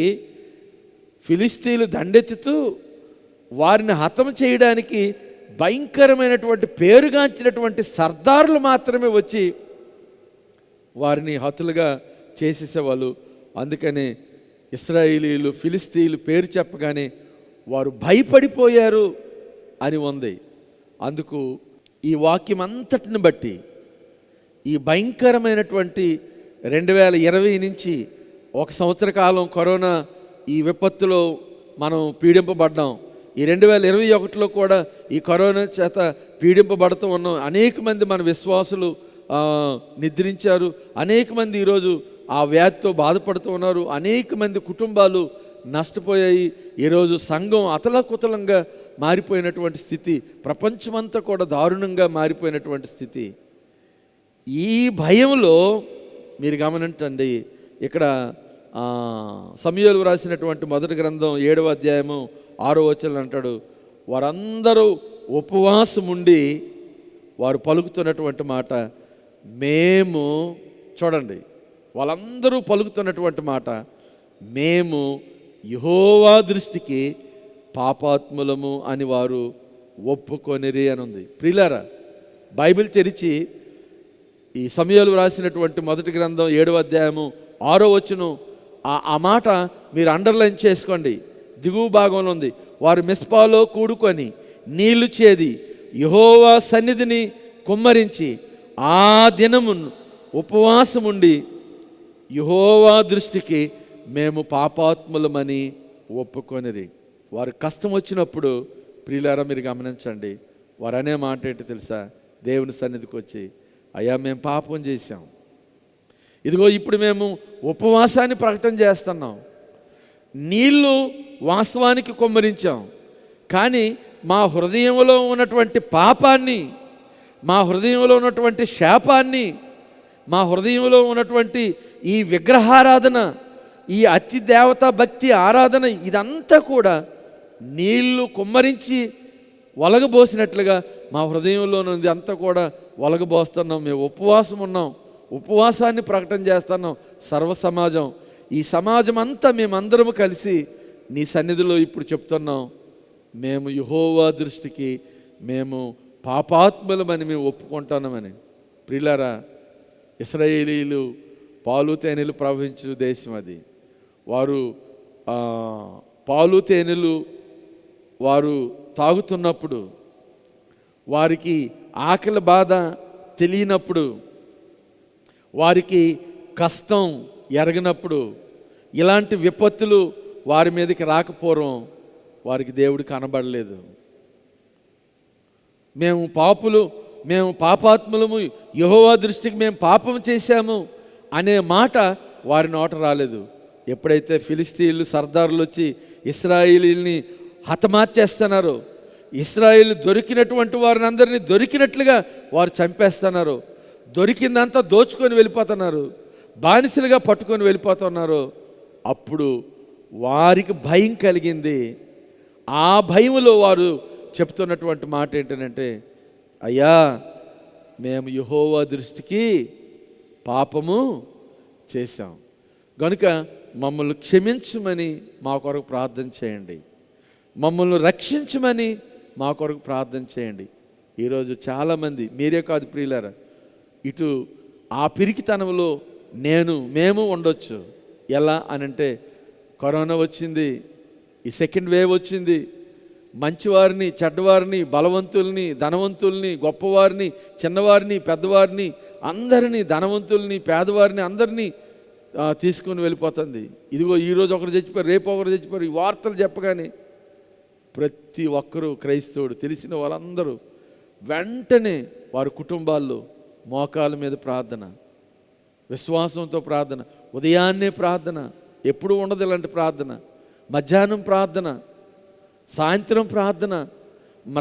ఫిలిష్తీయులు దండెత్తుతూ వారిని హతం చేయడానికి భయంకరమైనటువంటి పేరుగాంచినటువంటి సర్దారులు మాత్రమే వచ్చి వారిని హతులుగా చేసేసేవాళ్ళు. అందుకని ఇశ్రాయేలీయులు ఫిలిష్తీయులు పేరు చెప్పగానే వారు భయపడిపోయారు అని ఉంది. అందుకు ఈ వాక్యం అంతటిని బట్టి ఈ భయంకరమైనటువంటి 2020 నుంచి 1 సంవత్సర కాలం కరోనా ఈ విపత్తులో మనం పీడింపబడ్డాం. ఈ 2021లో కూడా ఈ కరోనా చేత పీడింపబడుతూ ఉన్నాం. అనేక మంది మన విశ్వాసులు నిద్రించారు. అనేక మంది ఈరోజు ఆ వ్యాధితో బాధపడుతూ ఉన్నారు. అనేక మంది కుటుంబాలు నష్టపోయాయి. ఈరోజు సంఘం అతలకుతలంగా మారిపోయినటువంటి స్థితి, ప్రపంచమంతా కూడా దారుణంగా మారిపోయినటువంటి స్థితి. ఈ భయంలో మీరు గమనించండి, ఇక్కడ సమూయేలు రాసినటువంటి మొదటి గ్రంథం 7వ అధ్యాయము 6వ వచనం అంటాడు, వారందరూ ఉపవాసం ఉండి వారు పలుకుతున్నటువంటి మాట మేము, చూడండి వాళ్ళందరూ పలుకుతున్నటువంటి మాట, మేము యెహోవా దృష్టికి పాపాత్ములము అని వారు ఒప్పుకొనిరి అని ఉంది. ప్రియులారా, బైబిల్ తెరిచి ఈ సమూయేలు రాసినటువంటి మొదటి గ్రంథం 7వ అధ్యాయము 6వ వచనం ఆ మాట మీరు అండర్లైన్ చేసుకోండి. దిగువ భాగంలో ఉంది, వారు మిస్పాలో కూడుకొని నీళ్లు చేది యెహోవా సన్నిధిని కుమ్మరించి ఆ దినము ఉపవాసం ఉండి యెహోవా దృష్టికి మేము పాపాత్ములమని ఒప్పుకొనిరి. వారు కష్టం వచ్చినప్పుడు ప్రియులారా మీరు గమనించండి, వారు అనే మాట ఏంటి తెలుసా? దేవుని సన్నిధికి వచ్చి, అయ్యా మేము పాపం చేశాం, ఇదిగో ఇప్పుడు మేము ఉపవాసాన్ని ప్రకటన చేస్తున్నాం, నీళ్ళు వాస్తవానికి కుమ్మరించాం, కానీ మా హృదయంలో ఉన్నటువంటి పాపాన్ని, మా హృదయంలో ఉన్నటువంటి శాపాన్ని, మా హృదయంలో ఉన్నటువంటి ఈ విగ్రహారాధన, ఈ అతి దేవతా భక్తి ఆరాధన, ఇదంతా కూడా నీళ్లు కుమ్మరించి ఒలగబోసినట్లుగా మా హృదయంలో నుండి అంతా కూడా ఒలగబోస్తున్నాం. మేము ఉపవాసం ఉన్నాం, ఉపవాసాన్ని ప్రకటన చేస్తున్నాం. సర్వ సమాజం, ఈ సమాజం అంతా మేమందరము కలిసి నీ సన్నిధిలో ఇప్పుడు చెప్తున్నాం, మేము యెహోవా దృష్టికి మేము పాపాత్ములమని మేము ఒప్పుకుంటున్నామని. ప్రియులారా, ఇశ్రాయేలీయులు పాలు తేనెలు ప్రవహించు దేశం అది. వారు పాలు తేనెలు వారు తాగుతున్నప్పుడు, వారికి ఆకలి బాధ తెలియనప్పుడు, వారికి కష్టం ఎరగనప్పుడు, ఇలాంటి విపత్తులు వారి మీదకి రాకపోవడం వారికి దేవుడు కనబడలేదు. మేము పాపాత్ములము, యెహోవా దృష్టికి మేము పాపం చేశాము అనే మాట వారి నోట రాలేదు. ఎప్పుడైతే ఫిలిస్తీన్లు సర్దారులు వచ్చి ఇశ్రాయేలీల్ని హతమార్చేస్తున్నారో, ఇశ్రాయేలు దొరికినటువంటి వారిని అందరినీ దొరికినట్లుగా వారు చంపేస్తున్నారు, దొరికిందంతా దోచుకొని వెళ్ళిపోతున్నారు, బానిసలుగా పట్టుకొని వెళ్ళిపోతున్నారు, అప్పుడు వారికి భయం కలిగింది. ఆ భయంలో వారు చెప్తున్నటువంటి మాట ఏంటంటే, అయ్యా మేము యెహోవా దృష్టికి పాపము చేశాం గనుక మమ్మల్ని క్షమించమని మా కొరకు ప్రార్థన చేయండి, మమ్మల్ని రక్షించమని మా కొరకు ప్రార్థన చేయండి. ఈరోజు చాలామంది, మీరే కాదు ప్రియులారా, ఇటు ఆ పిరికితనంలో మేము ఉండొచ్చు. ఎలా అనంటే, కరోనా వచ్చింది, ఈ సెకండ్ వేవ్ వచ్చింది, మంచివారిని చెడ్డవారిని, బలవంతుల్ని ధనవంతుల్ని, గొప్పవారిని చిన్నవారిని పెద్దవారిని అందరినీ, ధనవంతుల్ని పేదవారిని అందరినీ తీసుకుని వెళ్ళిపోతుంది. ఇదిగో ఈరోజు ఒకరు చచ్చిపోయారు, రేపు ఒకరు చచ్చిపోయారు. ఈ వార్తలు చెప్పగానే ప్రతి ఒక్కరూ క్రైస్తవుడు తెలిసిన వాళ్ళందరూ వెంటనే వారి కుటుంబాల్లో మోకాల మీద ప్రార్థన, విశ్వాసంతో ప్రార్థన, ఉదయాన్నే ప్రార్థన, ఎప్పుడు ఉండదు ఇలాంటి ప్రార్థన, మధ్యాహ్నం ప్రార్థన, సాయంత్రం ప్రార్థన,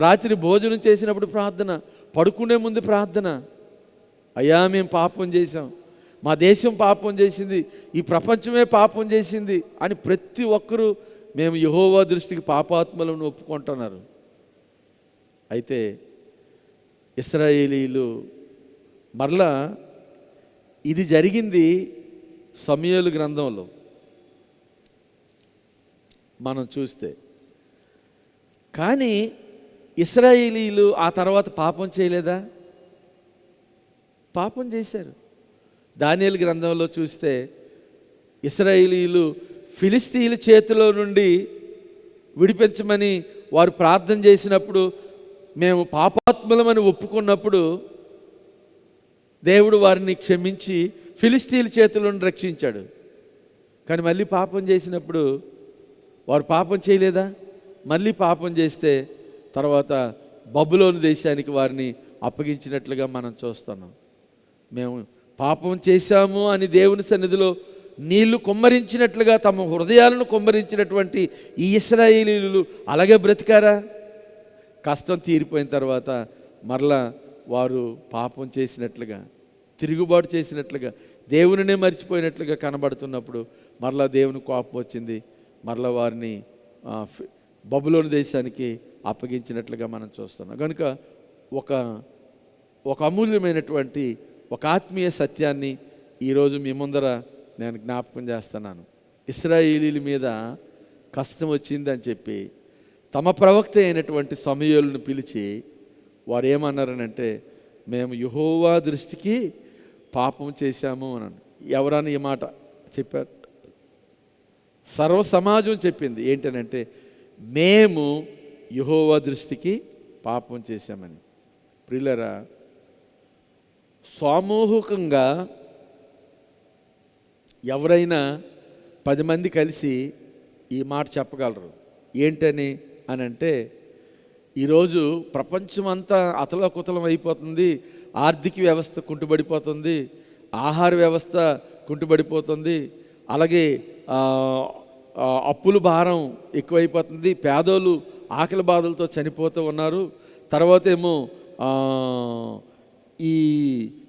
రాత్రి భోజనం చేసినప్పుడు ప్రార్థన, పడుకునే ముందు ప్రార్థన. అయ్యా మేము పాపం చేశాం, మా దేశం పాపం చేసింది, ఈ ప్రపంచమే పాపం చేసింది అని ప్రతి ఒక్కరూ మేము యెహోవా దృష్టికి పాపాత్మలను ఒప్పుకుంటున్నారు. అయితే ఇశ్రాయేలీలు మరలా ఇది జరిగింది సమూయేలు గ్రంథంలో మనం చూస్తే. కానీ ఇశ్రాయేలీలు ఆ తర్వాత పాపం చేయలేదా? పాపం చేశారు. దానియేలు గ్రంథంలో చూస్తే ఇశ్రాయేలీలు ఫిలిస్తీన్ల చేతిలో నుండి విడిపించమని వారు ప్రార్థన చేసినప్పుడు, మేము పాపాత్ములమని ఒప్పుకున్నప్పుడు దేవుడు వారిని క్షమించి ఫిలిస్తీన్ల చేతుల నుండి రక్షించాడు. కానీ మళ్ళీ పాపం చేసినప్పుడు వారు పాపం చేయలేదా? మళ్ళీ పాపం చేస్తే తర్వాత బబులోను దేశానికి వారిని అప్పగించినట్లుగా మనం చూస్తున్నాం. మేము పాపం చేశాము అని దేవుని సన్నిధిలో నీళ్లు కుమ్మరించినట్లుగా తమ హృదయాలను కుమ్మరించినటువంటి ఈ ఇశ్రాయేలీలు అలాగే బ్రతికారా? కష్టం తీరిపోయిన తర్వాత మరలా వారు పాపం చేసినట్లుగా, తిరుగుబాటు చేసినట్లుగా, దేవునినే మర్చిపోయినట్లుగా కనబడుతున్నప్పుడు మరలా దేవుని కోపం వచ్చింది, మరలా వారిని బబులోను దేశానికి అప్పగించినట్లుగా మనం చూస్తున్నాం. కనుక ఒక అమూల్యమైనటువంటి ఒక ఆత్మీయ సత్యాన్ని ఈరోజు మీ ముందర నేను జ్ఞాపకం చేస్తున్నాను. ఇశ్రాయేలీల మీద కష్టం వచ్చిందని చెప్పి తమ ప్రవక్త అయినటువంటి సమూయేలును పిలిచి వారు ఏమన్నారనంటే, మేము యెహోవా దృష్టికి పాపం చేశాము అని. ఎవరని ఈ మాట చెప్పారు? సర్వ సమాజం చెప్పింది. ఏంటనంటే, మేము యెహోవా దృష్టికి పాపం చేశామని. ప్రియులారా, సామూహికంగా ఎవరైనా 10 మంది కలిసి ఈ మాట చెప్పగలరు. ఏంటని అంటే, ఈరోజు ప్రపంచమంతా అతలకుతలం అయిపోతుంది, ఆర్థిక వ్యవస్థ కుంటుబడిపోతుంది, ఆహార వ్యవస్థ కుంటుబడిపోతుంది, అలాగే అప్పుల భారం ఎక్కువైపోతుంది, పేదోళ్ళు ఆకలి బాధలతో చనిపోతూ ఉన్నారు, తర్వాత ఏమో ఈ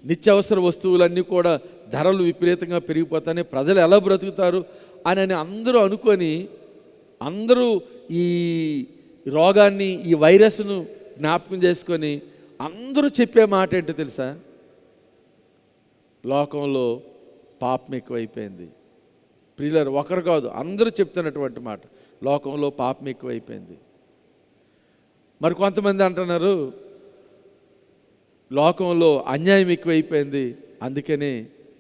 నిత్యావసర వస్తువులన్నీ కూడా ధరలు విపరీతంగా పెరిగిపోతాయి, ప్రజలు ఎలా బ్రతుకుతారు అని అందరూ అనుకొని, అందరూ ఈ రోగాన్ని, ఈ వైరస్ను జ్ఞాపకం చేసుకొని అందరూ చెప్పే మాట ఏంటో తెలుసా? లోకంలో పాపం ఎక్కువైపోయింది. ప్రియులారు, ఒకరు కాదు, అందరూ చెప్తున్నటువంటి మాట, లోకంలో పాపం ఎక్కువైపోయింది. మరి కొంతమంది అంటున్నారు, లోకంలో అన్యాయం ఎక్కువైపోయింది, అందుకనే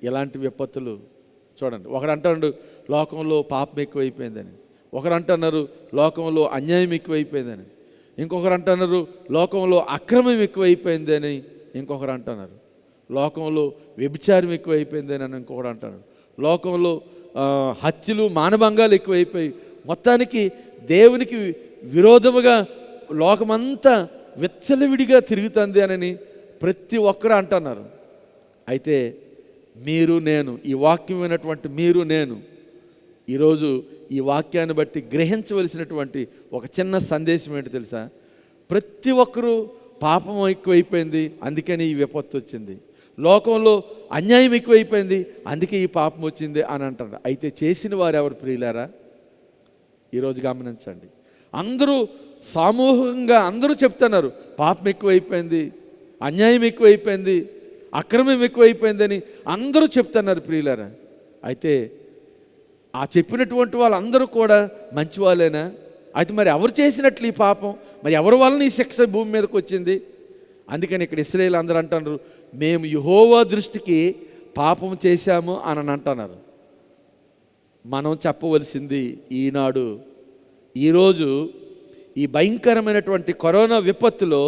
ఇలాంటి విపత్తులు. చూడండి, ఒకడు అంటాడు లోకంలో పాపం ఎక్కువైపోయిందని, ఒకరు అంటున్నారు లోకంలో అన్యాయం ఎక్కువైపోయిందని, ఇంకొకరు అంటున్నారు లోకంలో అక్రమం ఎక్కువైపోయింది అని, ఇంకొకరు అంటున్నారు లోకంలో వ్యభిచారం ఎక్కువైపోయింది అని ఇంకొకరు అంటున్నారు, లోకంలో హత్యలు మానభంగాలు ఎక్కువైపోయి మొత్తానికి దేవునికి విరోధముగా లోకమంతా విచ్చలవిడిగా తిరుగుతుంది అని ప్రతి ఒక్కరు అంటున్నారు. అయితే మీరు నేను, ఈ వాక్యం విన్నటువంటి మీరు నేను ఈరోజు ఈ వాక్యాన్ని బట్టి గ్రహించవలసినటువంటి ఒక చిన్న సందేశం ఏంటి తెలుసా? ప్రతి ఒక్కరూ పాపం ఎక్కువైపోయింది అందుకని ఈ విపత్తు వచ్చింది, లోకంలో అన్యాయం ఎక్కువైపోయింది అందుకే ఈ పాపం వచ్చింది అని అంటారు. అయితే చేసిన వారు ఎవరు ప్రియులారా? ఈరోజు గమనించండి. అందరూ సమూహంగా అందరూ చెప్తున్నారు పాపం ఎక్కువైపోయింది, అన్యాయం ఎక్కువైపోయింది, అక్రమం ఎక్కువైపోయిందని అందరూ చెప్తున్నారు ప్రియులారా. అయితే ఆ చెప్పినటువంటి వాళ్ళందరూ కూడా మంచి వాళ్ళేనా? అయితే మరి ఎవరు చేసినట్లు ఈ పాపం, మరి ఎవరి వలన ఈ శిక్ష భూమి మీదకి వచ్చింది? అందుకని ఇక్కడ ఇశ్రాయేలు అందరూ అంటున్నారు మేము యెహోవా దృష్టికి పాపం చేశాము అని అంటున్నారు. మనం చెప్పవలసింది ఈనాడు, ఈరోజు ఈ భయంకరమైనటువంటి కరోనా విపత్తులో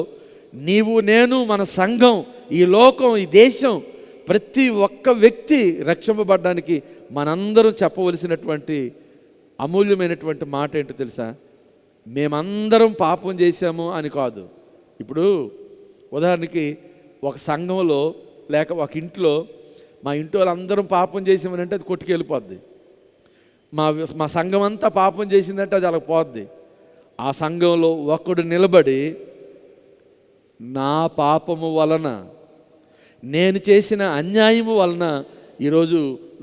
నీవు నేను మన సంఘం, ఈ లోకం, ఈ దేశం, ప్రతి ఒక్క వ్యక్తి రక్షింపబడడానికి మనందరం చెప్పవలసినటువంటి అమూల్యమైనటువంటి మాట ఏంటో తెలుసా? మేమందరం పాపం చేశాము అని కాదు. ఇప్పుడు ఉదాహరణకి ఒక సంఘంలో లేక ఒక ఇంట్లో మా ఇంటి వాళ్ళందరం పాపం చేసామని అంటే అది కొట్టుకెళ్ళిపోద్ది. మా సంఘం అంతా పాపం చేసిందంటే అది అలా పోద్ది. ఆ సంఘంలో ఒకడు నిలబడి నా పాపము వలన, నేను చేసిన అన్యాయము వలన ఈరోజు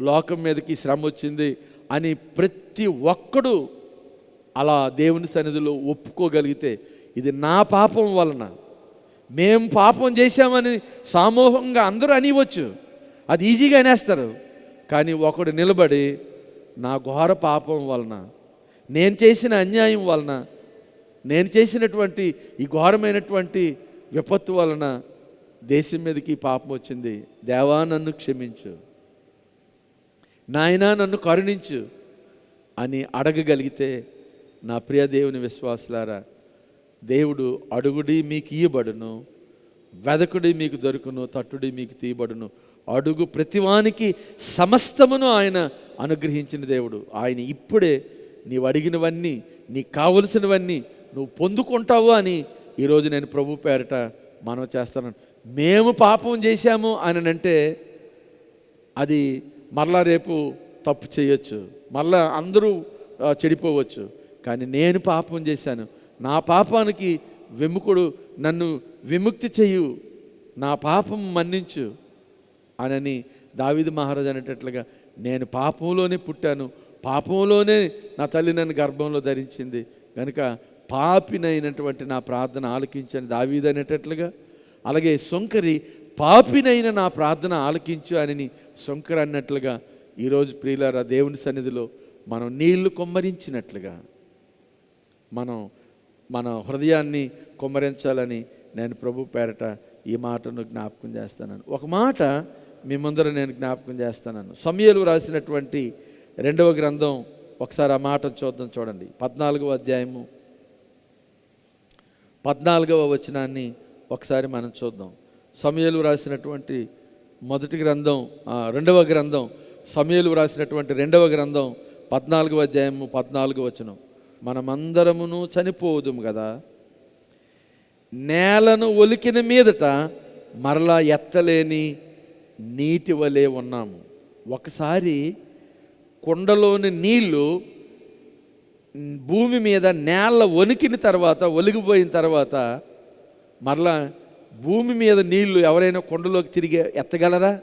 లోకం మీదకి శ్రమ వచ్చింది అని ప్రతి ఒక్కడు అలా దేవుని సన్నిధిలో ఒప్పుకోగలిగితే ఇది నా పాపం వలన, మేము పాపం చేశామని సమూహంగా అందరూ అనివచ్చు, అది ఈజీగా అనేస్తారు. కానీ ఒకడు నిలబడి నా ఘోర పాపం వలన, నేను చేసిన అన్యాయం వలన, నేను చేసినటువంటి ఈ ఘోరమైనటువంటి విపత్తు వలన దేశం మీదకి పాపం వచ్చింది, దేవా నన్ను క్షమించు, నాయనా నన్ను కరుణించు అని అడగగలిగితే నా ప్రియ దేవుని విశ్వాసులారా, దేవుడు అడుగుడి మీకు ఇయ్యబడును, వెదకుడి మీకు దొరుకును, తట్టుడి మీకు తీయబడును, అడుగు ప్రతివానికి సమస్తమును ఆయన అనుగ్రహించిన దేవుడు. ఆయన ఇప్పుడే నీవు అడిగినవన్నీ, నీకు కావలసినవన్నీ నువ్వు పొందుకుంటావు అని ఈరోజు నేను ప్రభు పేరట మనం చేస్తాను. మేము పాపం చేశాము అని అంటే అది మరలా రేపు తప్పు చేయొచ్చు, మరలా అందరూ చెడిపోవచ్చు. కానీ నేను పాపం చేశాను, నా పాపానికి విముఖుడు, నన్ను విముక్తి చెయ్యు, నా పాపం మన్నించు అని దావీదు మహారాజు అనేటట్లుగా నేను పాపంలోనే పుట్టాను, పాపంలోనే నా తల్లి నన్ను గర్భంలో ధరించింది కనుక పాపినైనటువంటి నా ప్రార్థన ఆలకించని దావీదు అనేటట్లుగా, అలాగే సొంకరి పాపినైన నా ప్రార్థన ఆలకించు అని సొంకరి అన్నట్లుగా ఈరోజు ప్రియులారా దేవుని సన్నిధిలో మనం నీళ్లు కొమ్మరించినట్లుగా మనం మన హృదయాన్ని కొమ్మరించాలని నేను ప్రభు పేరట ఈ మాటను జ్ఞాపకం చేస్తాను. ఒక మాట మీ ముందర నేను జ్ఞాపకం చేస్తాను. సమూయేలు రాసినటువంటి 2వ గ్రంథం, ఒకసారి ఆ మాట చూద్దాం. చూడండి, 14వ అధ్యాయము 14వ వచనాన్ని ఒకసారి మనం చూద్దాం. సమూయేలు రాసినటువంటి మొదటి గ్రంథం, 2వ గ్రంథం, సమూయేలు రాసినటువంటి 2వ గ్రంథం 14వ అధ్యాయము 14వ వచనం. మనమందరమును చనిపోదుము కదా, నేలను ఒలికిన మీదట మరలా ఎత్తలేని నీటి వలె ఉన్నాము. ఒకసారి కుండలోని నీళ్లు భూమి మీద నేల వణికిన తర్వాత, ఒలిగిపోయిన తర్వాత మరలా భూమి మీద నీళ్లు ఎవరైనా కుండలోకి తిరిగి ఎత్తగలరా?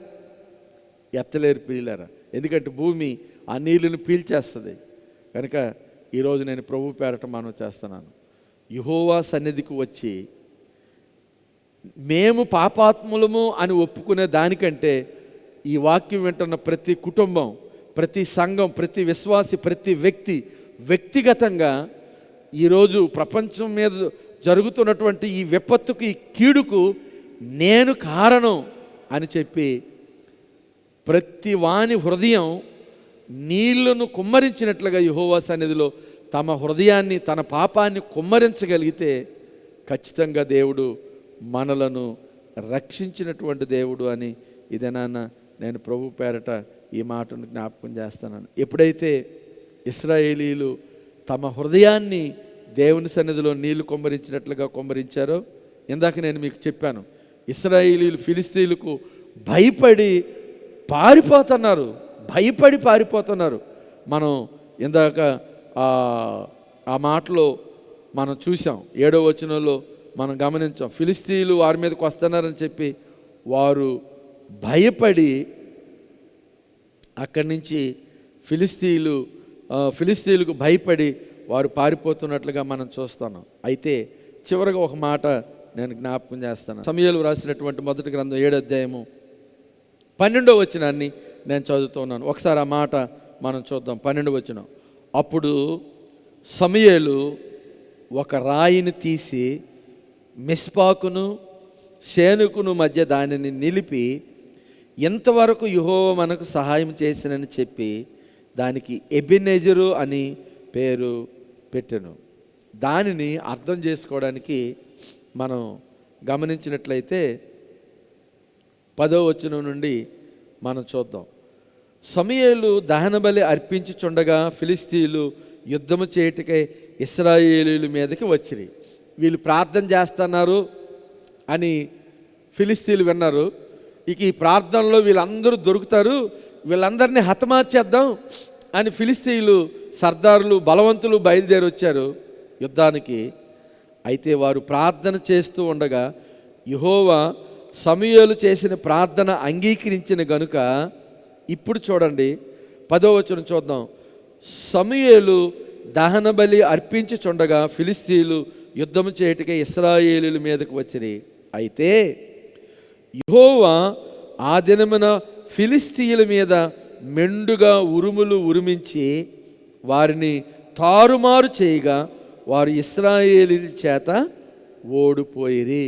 ఎత్తలేరు ప్రియులారా. ఎందుకంటే భూమి ఆ నీళ్ళను పీల్చేస్తుంది. కనుక ఈరోజు నేను ప్రభు పేరట మనం చేస్తున్నాను. యెహోవా సన్నిధికి వచ్చి మేము పాపాత్ములము అని ఒప్పుకునే దానికంటే ఈ వాక్యం వింటున్న ప్రతి కుటుంబం, ప్రతి సంఘం, ప్రతి విశ్వాసి, ప్రతి వ్యక్తి వ్యక్తిగతంగా ఈరోజు ప్రపంచం మీద జరుగుతున్నటువంటి ఈ విపత్తుకు, ఈ కీడుకు నేను కారణం అని చెప్పి ప్రతి వాని హృదయం నీళ్లను కుమ్మరించినట్లుగా యెహోవా సన్నిధిలో తమ హృదయాన్ని, తన పాపాన్ని కుమ్మరించగలిగితే ఖచ్చితంగా దేవుడు మనలను రక్షించినటువంటి దేవుడు అని ఇదేనాన్న నేను ప్రభు పేరట ఈ మాటను జ్ఞాపకం చేస్తున్నాను. ఎప్పుడైతే ఇశ్రాయేలీలు తమ హృదయాన్ని దేవుని సన్నిధిలో నీళ్లు కుమ్మరించినట్లుగా కుమ్మరించారో, ఇందాక నేను మీకు చెప్పాను, ఇశ్రాయేలీలు ఫిలిస్తీన్లకు భయపడి పారిపోతున్నారు. మనం ఇందాక ఆ మాటలో మనం చూసాం. 7వ వచనంలో మనం గమనించాం. ఫిలిస్తీన్లు వారి మీదకి వస్తున్నారని చెప్పి వారు భయపడి అక్కడి నుంచి ఫిలిస్తీన్లకు భయపడి వారు పారిపోతున్నట్లుగా మనం చూస్తున్నాం. అయితే చివరిగా ఒక మాట నేను జ్ఞాపకం చేస్తాను. సమూయేలు రాసినటువంటి మొదటి గ్రంథం 7వ అధ్యాయము 12వ వచనాన్ని నేను చదువుతున్నాను. ఒకసారి ఆ మాట మనం చూద్దాం. 12వ వచనం. అప్పుడు సమూయేలు ఒక రాయిని తీసి మిస్పాకును షేనుకును మధ్య దానిని నిలిపి, ఇంతవరకు యెహోవా మనకు సహాయం చేసినని చెప్పి దానికి ఎబెనెజరు అని పేరు పెట్టెను. దానిని అర్థం చేసుకోవడానికి మనం గమనించినట్లయితే 10వ వచనం నుండి మనం చూద్దాం. సమూయేలు దహనబలి అర్పించుచుండగా ఫిలిస్తీన్లు యుద్ధము చేయుటకై ఇశ్రాయేలీయుల మీదకి వచ్చిరి. వీళ్ళు ప్రార్థన చేస్తున్నారు అని ఫిలిస్తీన్లు విన్నారు. ఇక ఈ ప్రార్థనలో వీళ్ళందరూ దొరుకుతారు, వీళ్ళందరినీ హతమార్చేద్దాం అని ఫిలిస్తీన్లు సర్దారులు, బలవంతులు బయలుదేరి వచ్చారు యుద్ధానికి. అయితే వారు ప్రార్థన చేస్తూ ఉండగా యెహోవా సమూయేలు చేసిన ప్రార్థన అంగీకరించిన గనుక, ఇప్పుడు చూడండి 10వ వచనం చూద్దాం. సమూయేలు దహన బలి అర్పించుచుండగా ఫిలిస్తీన్లు యుద్ధము చేయుటకై ఇశ్రాయేలీయుల మీదకు వచ్చిరి. అయితే యెహోవా ఆ దినమున ఫిలిస్తీయుల మీద మెండుగా ఉరుములు ఉరిమించి వారిని తారుమారు చేయగా వారు ఇశ్రాయేలీయుల చేత ఓడిపోయిరి.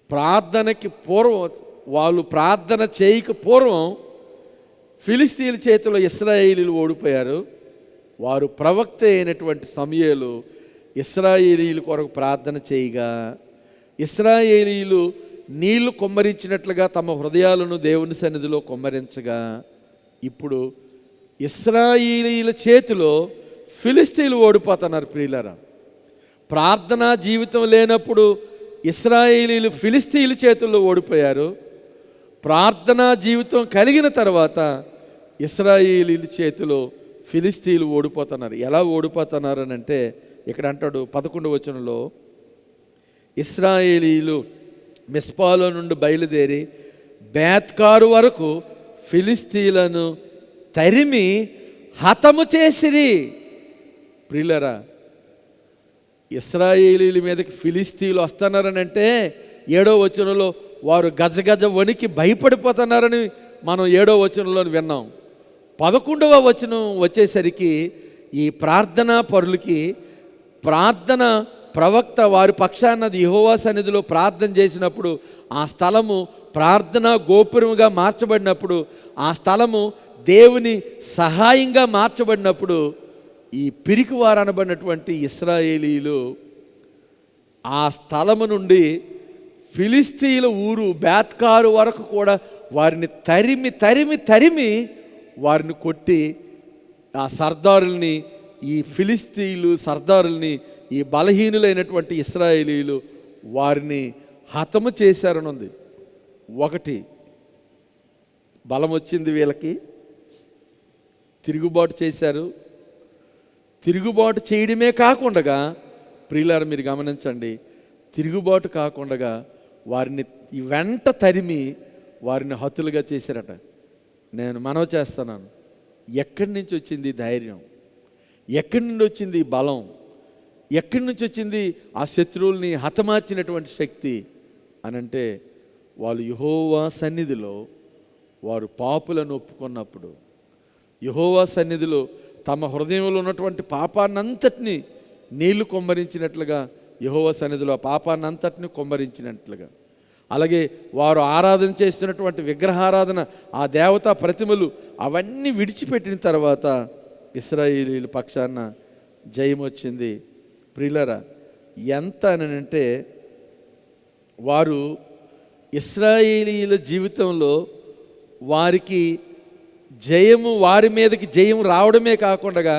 ప్రార్థనకి పూర్వం, వాళ్ళు ప్రార్థన చేయక పూర్వం ఫిలిస్తీన్ల చేతిలో ఇశ్రాయేలీయులు ఓడిపోయారు. వారు ప్రవక్త అయినటువంటి సమూయేలు ఇశ్రాయేలీయుల కొరకు ప్రార్థన చేయగా ఇశ్రాయేలీయులు నీళ్లు కుమ్మరించినట్లుగా తమ హృదయాలను దేవుని సన్నిధిలో కుమ్మరించగా, ఇప్పుడు ఇశ్రాయేలీయుల చేతిలో ఫిలిస్తీన్లు ఓడిపోతున్నారు. ప్రియులారా, ప్రార్థనా జీవితం లేనప్పుడు ఇశ్రాయేలీయులు ఫిలిస్తీన్ల చేతుల్లో ఓడిపోయారు. ప్రార్థనా జీవితం కలిగిన తర్వాత ఇశ్రాయేలీయుల చేతిలో ఫిలిస్తీన్లు ఓడిపోతున్నారు. ఎలా ఓడిపోతున్నారు అని అంటే ఇక్కడ అంటాడు 11వ వచనంలో, ఇశ్రాయేలీయులు మిస్పాలో నుండి బయలుదేరి బేత్కారు వరకు ఫిలిస్తీన్లను తరిమి హతము చేసిరి. ప్రియులరా, ఇశ్రాయేలీయుల మీదకి ఫిలిస్తీన్లు వస్తున్నారని అంటే 7వ వచనంలో వారు గజగజ వణికి భయపడిపోతున్నారని మనం 7వ వచనంలో విన్నాం. 11వ వచనం వచ్చేసరికి ఈ ప్రార్థనా పరులకి, ప్రార్థన ప్రవక్త వారి పక్షాన యెహోవా సన్నిధిలో ప్రార్థన చేసినప్పుడు ఆ స్థలము ప్రార్థనా గోపురముగా మార్చబడినప్పుడు, ఆ స్థలము దేవుని సహాయంగా మార్చబడినప్పుడు ఈ పిరికివారు అనబడినటువంటి ఇశ్రాయేలీయులు ఆ స్థలము నుండి ఫిలిస్తీన్ల ఊరు బేత్కారు వరకు కూడా వారిని తరిమి తరిమి తరిమి వారిని కొట్టి, ఆ సర్దారుల్ని, ఈ ఫిలిస్తీన్లు సర్దారుల్ని, ఈ బలహీనులైనటువంటి ఇశ్రాయేలీయులు వారిని హతము చేశారని ఉంది. ఒకటి, బలం వచ్చింది వీళ్ళకి, తిరుగుబాటు చేశారు. తిరుగుబాటు చేయడమే కాకుండా, ప్రియులారా మీరు గమనించండి, తిరుగుబాటు కాకుండా వారిని వెంట తరిమి వారిని హతులుగా చేశారట. నేను మనవి చేస్తున్నాను, ఎక్కడి నుంచి వచ్చింది ధైర్యం? ఎక్కడి నుండి వచ్చింది బలం? ఎక్కడి నుంచి వచ్చింది ఆ శత్రువుల్ని హతమార్చినటువంటి శక్తి అనంటే, వాళ్ళు యెహోవా సన్నిధిలో వారు పాపులను ఒప్పుకున్నప్పుడు, యెహోవా సన్నిధిలో తమ హృదయంలో ఉన్నటువంటి పాపాన్నంతటినీ నీళ్లు కొమ్మరించినట్లుగా, యెహోవా సన్నిధిలో ఆ పాపాన్నంతటిని కొమ్మరించినట్లుగా, అలాగే వారు ఆరాధన చేస్తున్నటువంటి విగ్రహారాధన, ఆ దేవతా ప్రతిమలు అవన్నీ విడిచిపెట్టిన తర్వాత ఇశ్రాయేలీయుల పక్షాన జయం వచ్చింది. ప్రియులరా, ఎంత అని అంటే వారు ఇశ్రాయేలీయుల జీవితంలో వారికి జయము, వారి మీదకి జయం రావడమే కాకుండా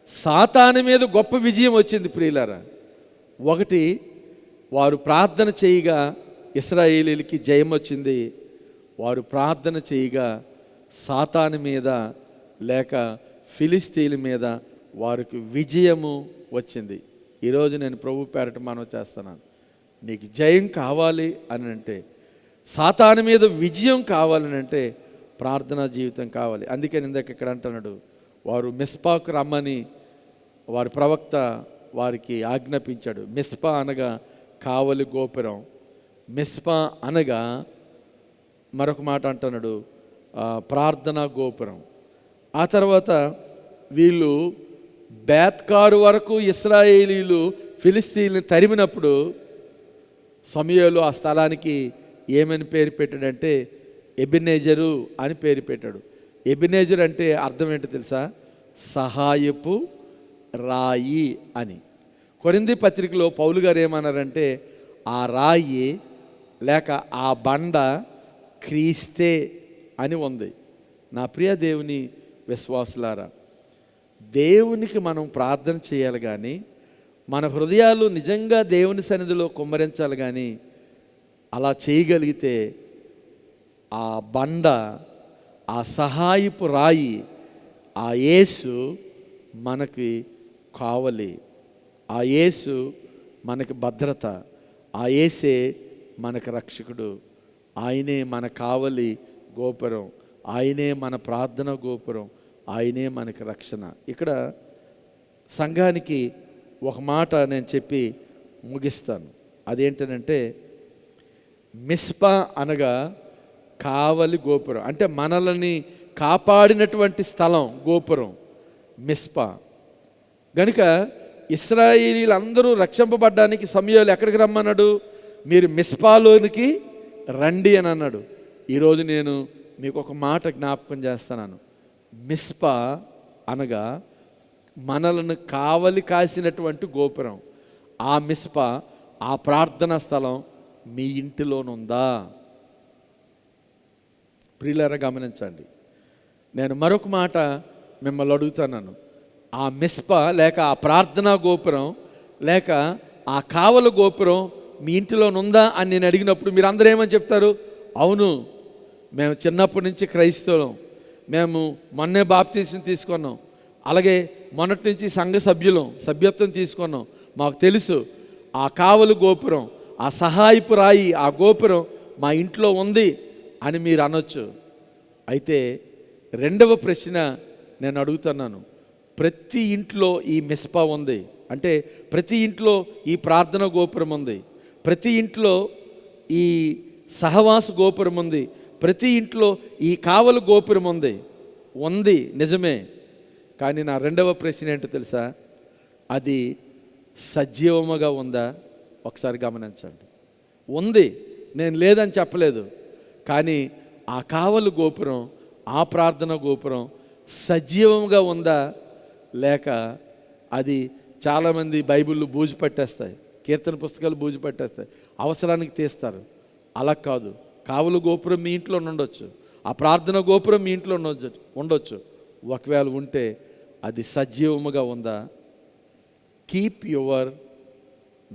సాతాను మీద గొప్ప విజయం వచ్చింది. ప్రియులారా, ఒకటి, వారు ప్రార్థన చేయగా ఇశ్రాయేలీలకి జయం వచ్చింది. వారు ప్రార్థన చేయగా సాతాను మీద లేక ఫిలిస్తీన్ల మీద వారికి విజయము వచ్చింది. ఈరోజు నేను ప్రభు పేరట మనవి చేస్తున్నాను, నీకు జయం కావాలి అని అంటే, సాతాను మీద విజయం కావాలని అంటే ప్రార్థనా జీవితం కావాలి. అందుకే ఇందాక ఇక్కడ అంటున్నాడు, వారు మిస్పాకు రమ్మని వారి ప్రవక్త వారికి ఆజ్ఞాపించాడు. మిస్పా అనగా కావలి గోపురం, మిస్పా అనగా మరొక మాట అంటున్నాడు ప్రార్థనా గోపురం. ఆ తర్వాత వీళ్ళు బేత్కారు వరకు ఇశ్రాయేలీలు ఫిలిస్తీన్లు తరిమినప్పుడు సమూయేలు ఆ స్థలానికి ఏమని పేరు పెట్టాడంటే ఎబెనెజరు అని పేరు పెట్టాడు. ఎబెనెజరు అంటే అర్థం ఏంటో తెలుసా? సహాయపు రాయి అని. కొరింథీ పత్రికలో పౌలు గారు ఏమన్నారంటే ఆ రాయి లేక ఆ బండ క్రీస్తే అని ఉంది. నా ప్రియ దేవుని విశ్వాసులారా, దేవునికి మనం ప్రార్థన చేయాలి కానీ, మన హృదయాలు నిజంగా దేవుని సన్నిధిలో కుమ్మరించాలి కానీ, అలా చేయగలిగితే ఆ బండ, ఆ సహాయపు రాయి, ఆ యేసు మనకి కావలి, ఆ యేసు మనకి భద్రత, ఆ యేసే మనకు రక్షకుడు, ఆయనే మన కావలి గోపురం, ఆయనే మన ప్రార్థన గోపురం, ఆయనే మనకి రక్షణ. ఇక్కడ సంఘానికి ఒక మాట నేను చెప్పి ముగిస్తాను. అదేంటనంటే మిస్పా అనగా కావలి గోపురం, అంటే మనల్ని కాపాడినటువంటి స్థలం గోపురం మిస్పా. గనుక ఇశ్రాయేలీలందరూ రక్షింపబడ్డానికి సమూయేలు ఎక్కడికి రమ్మన్నాడు? మీరు మిస్పాలోనికి రండి అని అన్నాడు. ఈరోజు నేను మీకు ఒక మాట జ్ఞాపకం చేస్తున్నాను. మిస్పా అనగా మనలను కావలి కాసినటువంటి గోపురం. ఆ మిస్పా, ఆ ప్రార్థనా స్థలం మీ ఇంటిలోనుందా? ప్రియులారా గమనించండి. నేను మరొక మాట మిమ్మల్ని అడుగుతున్నాను. ఆ మిస్పా లేక ఆ ప్రార్థనా గోపురం లేక ఆ కావలి గోపురం మీ ఇంటిలోనుందా అని నేను అడిగినప్పుడు మీరు అందరూ ఏమని చెప్తారు? అవును, మేము చిన్నప్పటి నుంచి క్రైస్తవులం, మేము మొన్నే బాప్తీసం తీసుకున్నాం, అలాగే మొన్నటి నుంచి సంఘ సభ్యత్వం తీసుకున్నాం, మాకు తెలుసు ఆ కావలి గోపురం, ఆ సహాయపు రాయి, ఆ గోపురం మా ఇంట్లో ఉంది అని మీరు అనొచ్చు. అయితే రెండవ ప్రశ్న నేను అడుగుతున్నాను. ప్రతి ఇంట్లో ఈ మిస్పా ఉంది అంటే ప్రతి ఇంట్లో ఈ ప్రార్థన గోపురం ఉంది, ప్రతి ఇంట్లో ఈ సహవాస గోపురం ఉంది, ప్రతి ఇంట్లో ఈ కావలి గోపురం ఉంది నిజమే. కానీ నా రెండవ ప్రశ్న ఏంటో తెలుసా? అది సజీవముగా ఉందా? ఒకసారి గమనించండి. ఉంది, నేను లేదని చెప్పలేదు. కానీ ఆ కావలి గోపురం, ఆ ప్రార్థన గోపురం సజీవంగా ఉందా? లేక అది చాలామంది బైబిళ్ళు బూజు పట్టేస్తాయి, కీర్తన పుస్తకాలు బూజు పట్టేస్తాయి, అవసరానికి తీస్తారు. అలా కాదు. కావలి గోపురం మీ ఇంట్లో ఉండొచ్చు, ఆ ప్రార్థన గోపురం మీ ఇంట్లో ఉండొచ్చు. ఒకవేళ ఉంటే అది సజీవముగా ఉందా? కీప్ యువర్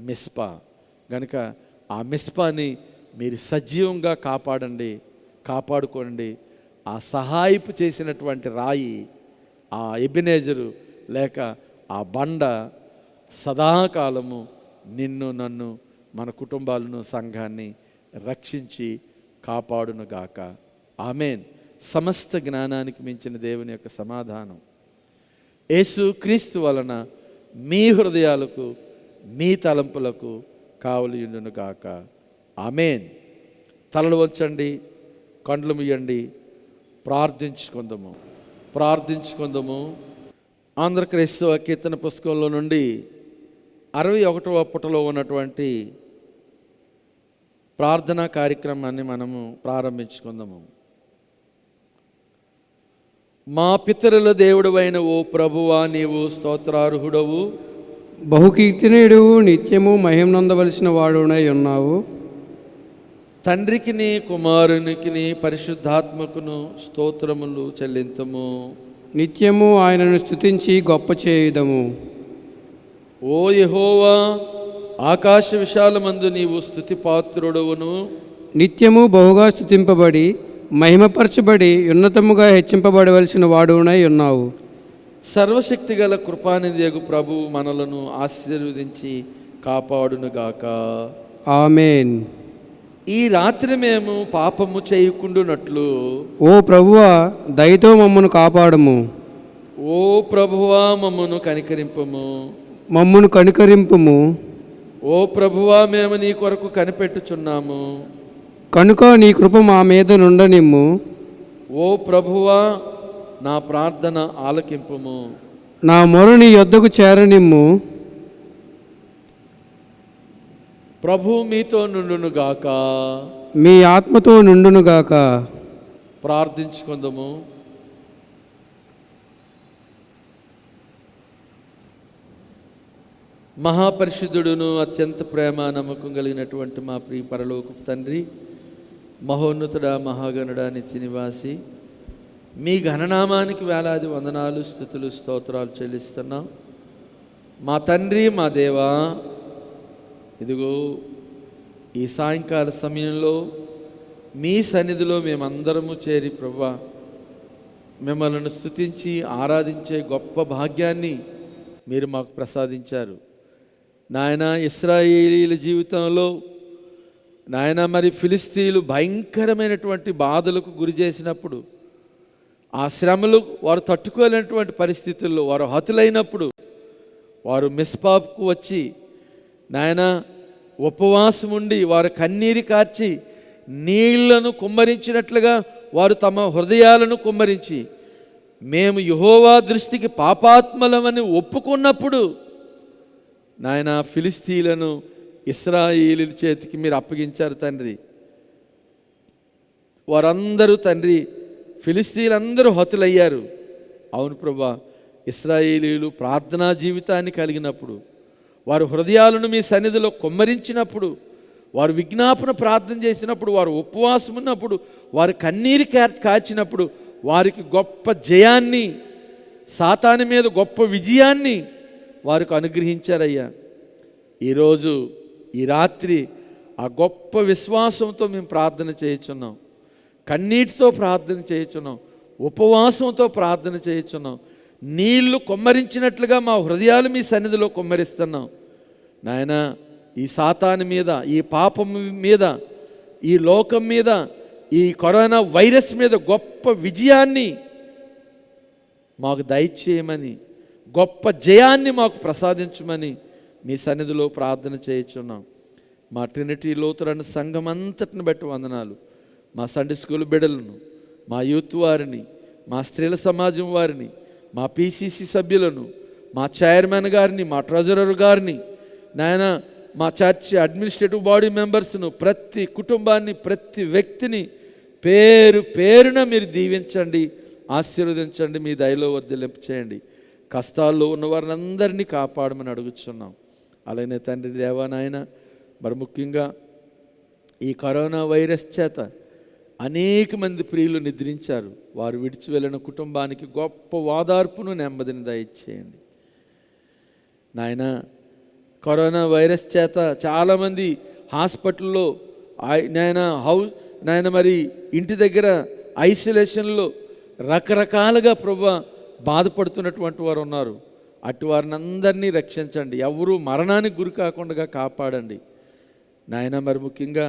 మిస్పా. కనుక ఆ మిస్పాని మీరు సజీవంగా కాపాడుకోండి. ఆ సహాయపు చేసినటువంటి రాయి, ఆ ఎబెనెజరు లేక ఆ బండ సదాకాలము నిన్ను, నన్ను, మన కుటుంబాలను, సంఘాన్ని రక్షించి కాపాడునుగాక. ఆమేన్. సమస్త జ్ఞానానికి మించిన దేవుని యొక్క సమాధానం యేసు క్రీస్తు వలన మీ హృదయాలకు, మీ తలంపులకు కావలియుండునుగాక. ఆమేన్. తలలు వంచండి, కండ్లు మూయండి, ప్రార్థించుకుందాము. ఆంధ్ర క్రైస్తవ కీర్తన పుస్తకంలో నుండి 61వ పుటలో ఉన్నటువంటి ప్రార్థనా కార్యక్రమాన్ని మనము ప్రారంభించుకుందాము. మా పితరుల దేవుడవైన ఓ ప్రభువా, నీవు స్తోత్రార్హుడవు. బహుకీర్తినీయుడు, నిత్యము మహిమ నొందవలసిన వాడునై ఉన్నావు. తండ్రికిని కుమారునికిని పరిశుద్ధాత్మకును స్తోత్రములు చెల్లింతము. నిత్యము ఆయనను స్తుతించి గొప్ప చేయుదము. ఓ యెహోవా, ఆకాశ విశాలమందు నీవు స్తుతి పాత్రుడవును. నిత్యము బహుగా స్తుతింపబడి మహిమపరచబడి ఉన్నతముగా హెచ్చింపబడవలసిన వాడునై ఉన్నావు. సర్వశక్తి గల కృపానిధియగు ప్రభువు మనలను ఆశీర్వదించి కాపాడునుగాక. ఆమేన్. ఈ రాత్రి మేము పాపము చేయకుండునట్లు ఓ ప్రభువా, దయతో మమ్మను కాపాడము. ఓ ప్రభువా, మమ్మను కనికరింపము. మమ్మను కనికరింపుము. ఓ ప్రభువా, మేము నీ కొరకు కనిపెట్టుచున్నాము. కనుక నీ కృప మా మీద నుండనిమ్ము. ఓ ప్రభువా, నా ప్రార్థన ఆలకింపుము. నా మొర నీ యొద్దకు చేరనిమ్ము. ప్రభు మీతో నుండునుగాక. మీ ఆత్మతో నుండునుగాక. ప్రార్థించుకుందాము. మహాపరిశుద్ధుడును అత్యంత ప్రేమ నమ్మకం కలిగినటువంటి మా ప్రియ పరలోకపు తండ్రి, మహోన్నతుడా, మహాగణుడా, నిత్య నివాసి, మీ ఘననామానికి వేలాది వందనాలు, స్తుతులు, స్తోత్రాలు చెల్లిస్తున్నాం. మా తండ్రి, మా దేవా, ఇదిగో ఈ సాయంకాల సమయంలో మీ సన్నిధిలో మేమందరము చేరి ప్రభువా, మిమ్మల్ని స్తుతించి ఆరాధించే గొప్ప భాగ్యాన్ని మీరు మాకు ప్రసాదించారు. నాయన, ఇశ్రాయేలీల జీవితంలో నాయన మరి ఫిలిస్తీన్లు భయంకరమైనటువంటి బాధలకు గురి చేసినప్పుడు, ఆ శ్రమలు వారు తట్టుకోలేనటువంటి పరిస్థితుల్లో వారు హతులైనప్పుడు వారు మిస్పాకు వచ్చి నాయన ఉపవాసం ఉండి వారు కన్నీరు కార్చి నీళ్లను కుమ్మరించినట్లుగా వారు తమ హృదయాలను కుమ్మరించి మేము యెహోవా దృష్టికి పాపాత్మలమని ఒప్పుకున్నప్పుడు నాయన ఫిలిస్తీన్లను ఇశ్రాయేలీల చేతికి మీరు అప్పగించారు తండ్రి. వారందరూ తండ్రి ఫిలిస్తీన్లందరూ హతులయ్యారు. అవును ప్రభా, ఇశ్రాయేలీలు ప్రార్థనా జీవితాన్ని కలిగినప్పుడు, వారు హృదయాలను మీ సన్నిధిలో కుమ్మరించినప్పుడు, వారు విజ్ఞాపన ప్రార్థన చేసినప్పుడు, వారు ఉపవాసం ఉన్నప్పుడు, వారు కన్నీరు కాచినప్పుడు వారికి గొప్ప జయాన్ని, సాతాను మీద గొప్ప విజయాన్ని వారికి అనుగ్రహించారయ్యా. ఈరోజు ఈ రాత్రి ఆ గొప్ప విశ్వాసంతో మేము ప్రార్థన చేయుచున్నాం. కన్నీటితో ప్రార్థన చేయుచున్నాం. ఉపవాసంతో ప్రార్థన చేయుచున్నాం. నీళ్లు కుమ్మరించినట్లుగా మా హృదయాలు మీ సన్నిధిలో కుమ్మరిస్తున్నాం. నాయన, ఈ సాతాను మీద, ఈ పాపం మీద, ఈ లోకం మీద, ఈ కరోనా వైరస్ మీద గొప్ప విజయాన్ని మాకు దయచేయమని, గొప్ప జయాన్ని మాకు ప్రసాదించమని మీ సన్నిధిలో ప్రార్థన చేయుచున్నాం. మా ట్రినిటీ లూథరన్ సంఘం అంతటిని బట్టి వందనాలు. మా సండే స్కూల్ బిడ్డలను, మా యూత్ వారిని, మా స్త్రీల సమాజం వారిని, మా పిసిసి సభ్యులను, మా చైర్మన్ గారిని, మా ట్రెజరర్ గారిని, నాయన మా చర్చ్ అడ్మినిస్ట్రేటివ్ బాడీ మెంబర్స్ను, ప్రతి కుటుంబాన్ని, ప్రతి వ్యక్తిని పేరు పేరున మీరు దీవించండి, ఆశీర్వదించండి, మీ దయలో వర్ధిల్లింప చేయండి. కష్టాల్లో ఉన్న వారిని అందరినీ కాపాడమని అడుగుతున్నాం. అలానే తండ్రి దేవా నాయన, మరి ముఖ్యంగా ఈ కరోనా వైరస్ చేత అనేక మంది ప్రియులు నిద్రించారు. వారు విడిచి వెళ్ళిన కుటుంబానికి గొప్ప ఓదార్పును, నెమ్మదిని దయచేయండి నాయన. కరోనా వైరస్ చేత చాలామంది హాస్పిటల్లో నాయన మరి ఇంటి దగ్గర ఐసోలేషన్లో రకరకాలుగా ప్రభువా బాధపడుతున్నటువంటి వారు ఉన్నారు. అటు వారిని అందరినీ రక్షించండి. ఎవరూ మరణానికి గురి కాకుండా కాపాడండి నాయన. మరి ముఖ్యంగా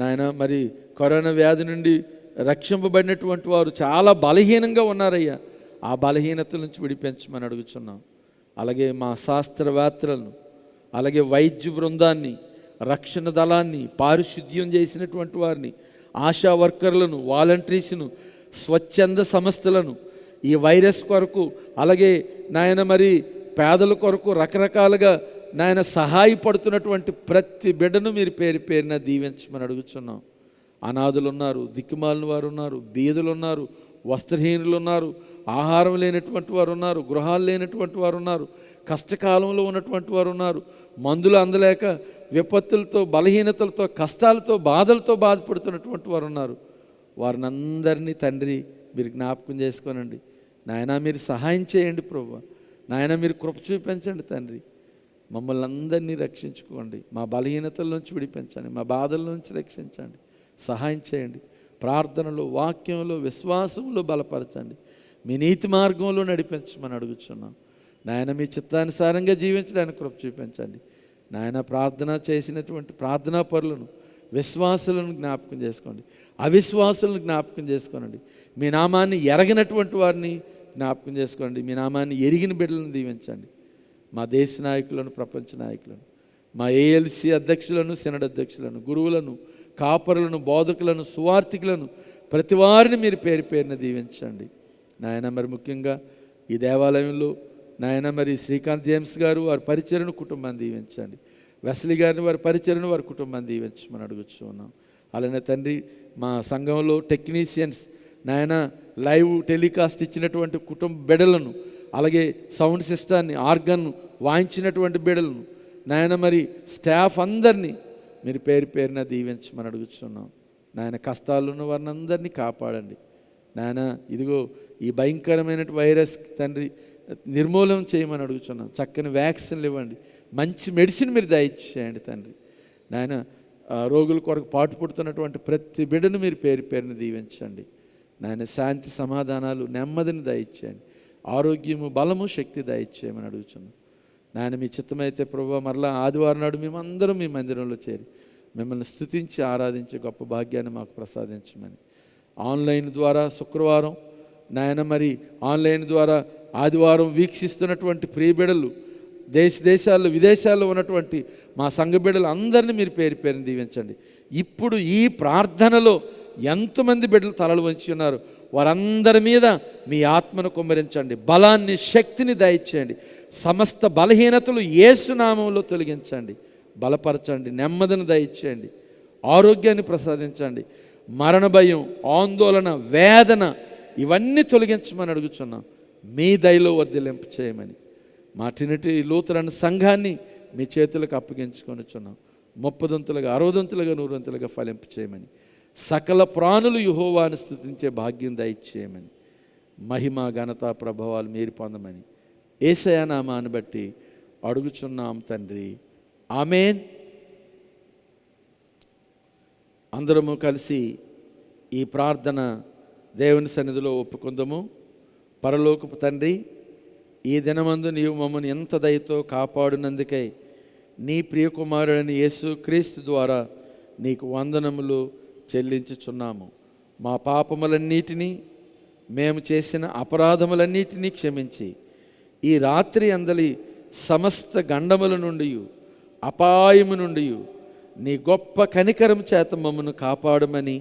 నాయన మరి కరోనా వ్యాధి నుండి రక్షింపబడినటువంటి వారు చాలా బలహీనంగా ఉన్నారయ్యా. ఆ బలహీనతల నుంచి విడిపించమని అడుగుతున్నాం. అలాగే మా శాస్త్రవేత్తలను, అలాగే వైద్య బృందాన్ని, రక్షణ దళాన్ని, పారిశుద్ధ్యం చేసినటువంటి వారిని, ఆశా వర్కర్లను, వాలంటీర్స్ను, స్వచ్ఛంద సంస్థలను ఈ వైరస్ కొరకు, అలాగే నాయన మరి పేదల కొరకు రకరకాలుగా నాయన సహాయపడుతున్నటువంటి ప్రతి బిడ్డను మీరు పేరు పేరున దీవించమని అడుగుతున్నాం. అనాథులు ఉన్నారు, దిక్కుమాలిన వారు ఉన్నారు, బీదలు ఉన్నారు, వస్త్రహీనులు ఉన్నారు, ఆహారం లేనటువంటి వారు ఉన్నారు, గృహాలు లేనటువంటి వారు ఉన్నారు, కష్టకాలంలో ఉన్నటువంటి వారు ఉన్నారు, మందులు అందలేక విపత్తులతో, బలహీనతలతో, కష్టాలతో, బాధలతో బాధపడుతున్నటువంటి వారు ఉన్నారు. వారిని అందరినీ తండ్రి మీరు జ్ఞాపకం చేసుకోనండి. నాయన మీరు సహాయం చేయండి ప్రభువా. నాయన మీరు కృప చూపించండి తండ్రి. మమ్మల్ని అందరినీ రక్షించుకోండి. మా బలహీనతల నుంచి విడిపించండి, మా బాధల నుంచి రక్షించండి, సహాయం చేయండి. ప్రార్థనలో, వాక్యంలో, విశ్వాసంలో బలపరచండి. మీ నీతి మార్గంలో నడిపించమని అడుగుతున్నాం. నాయన మీ చిత్తానుసారంగా జీవించడానికి కృప చూపించండి. నాయన ప్రార్థన చేసినటువంటి ప్రార్థనా పరులను, విశ్వాసులను జ్ఞాపకం చేసుకోండి, అవిశ్వాసులను జ్ఞాపకం చేసుకోనండి. మీ నామాన్ని ఎరగినటువంటి వారిని జ్ఞాపకం చేసుకోండి. మీ నామాన్ని ఎరిగిన బిడ్డలను దీవించండి. మా దేశ నాయకులను, ప్రపంచ నాయకులను, మా ఏఎల్సి అధ్యక్షులను, సెనడ్ అధ్యక్షులను, గురువులను, కాపరులను, బోధకులను, సువార్థికులను, ప్రతి వారిని మీరు పేరు పేరున దీవించండి. నాయన మరి ముఖ్యంగా ఈ దేవాలయంలో నాయన మరి శ్రీకాంత్ జేమ్స్ గారు వారి పరిచర్ను కుటుంబాన్ని దీవించండి. వెస్లీ గారిని వారి పరిచర్ను వారి కుటుంబాన్ని దీవించమని అడుగుతూ ఉన్నాం. అలానే తండ్రి మా సంఘంలో టెక్నీషియన్స్ నాయన లైవ్ టెలికాస్ట్ ఇచ్చినటువంటి కుటుంబ బిడ్డలను, అలాగే సౌండ్ సిస్టాన్ని, ఆర్గన్ వాయించినటువంటి బిడ్డలను, నాయన మరి స్టాఫ్ అందరినీ మీరు పేరు పేరున దీవించమని అడుగుతున్నాం. నాయన కష్టాలు ఉన్న వారిని అందరినీ కాపాడండి. నాయన ఇదిగో ఈ భయంకరమైన వైరస్ తండ్రి నిర్మూలన చేయమని అడుగుతున్నాం. చక్కని వ్యాక్సిన్లు ఇవ్వండి, మంచి మెడిసిన్ మీరు దయచేయండి తండ్రి. నాయన రోగుల కొరకు పాటుపడుతున్నటువంటి ప్రతి బిడ్డను మీరు పేరు పేరున దీవించండి. నాయన శాంతి, సమాధానాలు, నెమ్మదిని దయచేయండి. ఆరోగ్యము, బలము, శక్తి దయచేయమని అడుగుతున్నాం. నాయన మీ చిత్తమైతే ప్రభువా మరలా ఆదివారం నాడు మేమందరం మీ మందిరంలో చేరి మిమ్మల్ని స్తుతించి ఆరాధించే గొప్ప భాగ్యాన్ని మాకు ప్రసాదించమని, ఆన్లైన్ ద్వారా శుక్రవారం నాయన మరి ఆన్లైన్ ద్వారా ఆదివారం వీక్షిస్తున్నటువంటి ప్రియబిడలు, దేశాల్లో విదేశాల్లో ఉన్నటువంటి మా సంఘ బిడ్డలు అందరినీ మీరు పేరు పేరుని దీవించండి. ఇప్పుడు ఈ ప్రార్థనలో ఎంతమంది బిడ్డలు తలలు వంచి ఉన్నారు వారందరి మీద మీ ఆత్మను కుమ్మరించండి, బలాన్ని, శక్తిని దయచేయండి. సమస్త బలహీనతలు యేసు నామములో తొలగించండి, బలపరచండి, నెమ్మదిని దయచేయండి, ఆరోగ్యాన్ని ప్రసాదించండి. మరణ భయం, ఆందోళన, వేదన ఇవన్నీ తొలగించమని అడుగుతున్నాం. మీ దయలో వర్ధిలింప చేయమని మా ట్రినిటీ లూథరన్ సంఘాన్ని మీ చేతులకు అప్పగించుకొనిచున్నాం. 30 60 100 ఫలింప చేయమని, సకల ప్రాణులు యెహోవాను స్తుతించే భాగ్యం దయచేయమని, మహిమ, ఘనత, ప్రభావాలు మీరు పొందమని యేసయ్య నామాన్ని బట్టి అడుగుచున్నాం తండ్రి. ఆమేన్. అందరము కలిసి ఈ ప్రార్థన దేవుని సన్నిధిలో ఒప్పుకుందాము. పరలోకపు తండ్రి, ఈ దినమందు నీవు మమ్మల్ని ఎంత దయతో కాపాడినందుకై నీ ప్రియకుమారుడైన యేసు క్రీస్తు ద్వారా నీకు వందనములు చెల్లించుచున్నాము. మా పాపములన్నిటినీ, మేము చేసిన అపరాధములన్నిటినీ క్షమించి ఈ రాత్రి అందలి సమస్త గండముల నుండి, అపాయము నుండి నీ గొప్ప కనికరం చేత మమ్మను కాపాడమని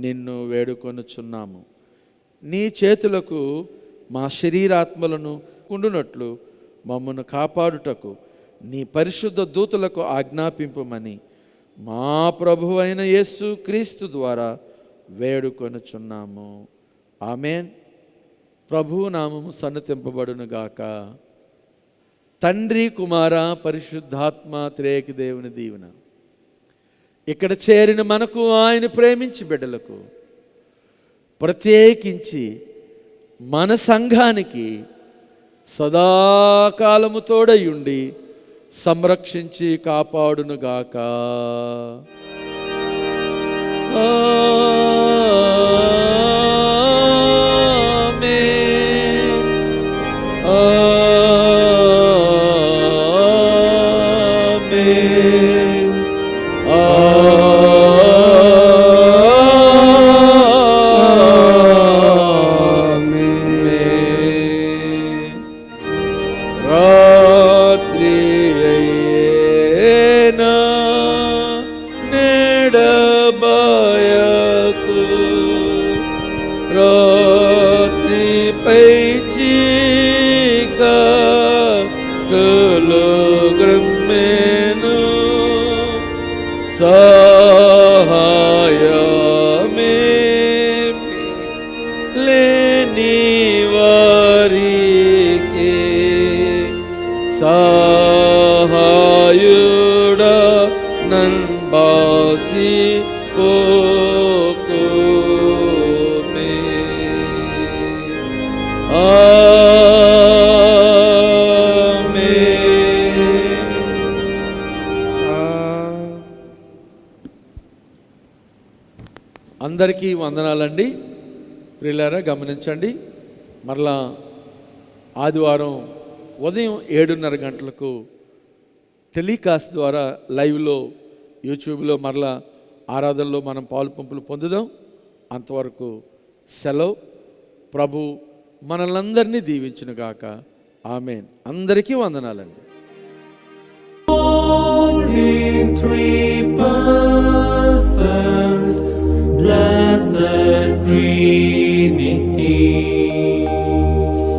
నిన్ను వేడుకొనుచున్నాము. నీ చేతులకు మా శరీరాత్మలను కుండునట్లు మమ్మను కాపాడుటకు నీ పరిశుద్ధ దూతలకు ఆజ్ఞాపింపమని మా ప్రభువైన యేసు క్రీస్తు ద్వారా వేడుకొనుచున్నాము. ఆమేన్. ప్రభువు నామము సన్నతింపబడునుగాక. తండ్రి, కుమార, పరిశుద్ధాత్మ త్రియేక దేవుని దీవెన ఇక్కడ చేరిన మనకు, ఆయన ప్రేమించి బిడ్డలకు, ప్రత్యేకించి మన సంఘానికి సదాకాలము తోడయుండి సంరక్షించి కాపాడునుగాక. సహాయమే లేని సహాయుడా నన్ బాసి పోకుమే. అందరికీ వందనాలండి. ప్రియులారా గమనించండి, మరలా ఆదివారం ఉదయం 7:30 గంటలకు టెలికాస్ట్ ద్వారా లైవ్లో యూట్యూబ్లో మరలా ఆరాధనలో మనం పాలు పంపులు పొందుదాం. అంతవరకు సెలవు. ప్రభు మనలందరినీ దీవించునుగాక. ఆమేన్. అందరికీ వందనాలండి. Three persons, blessed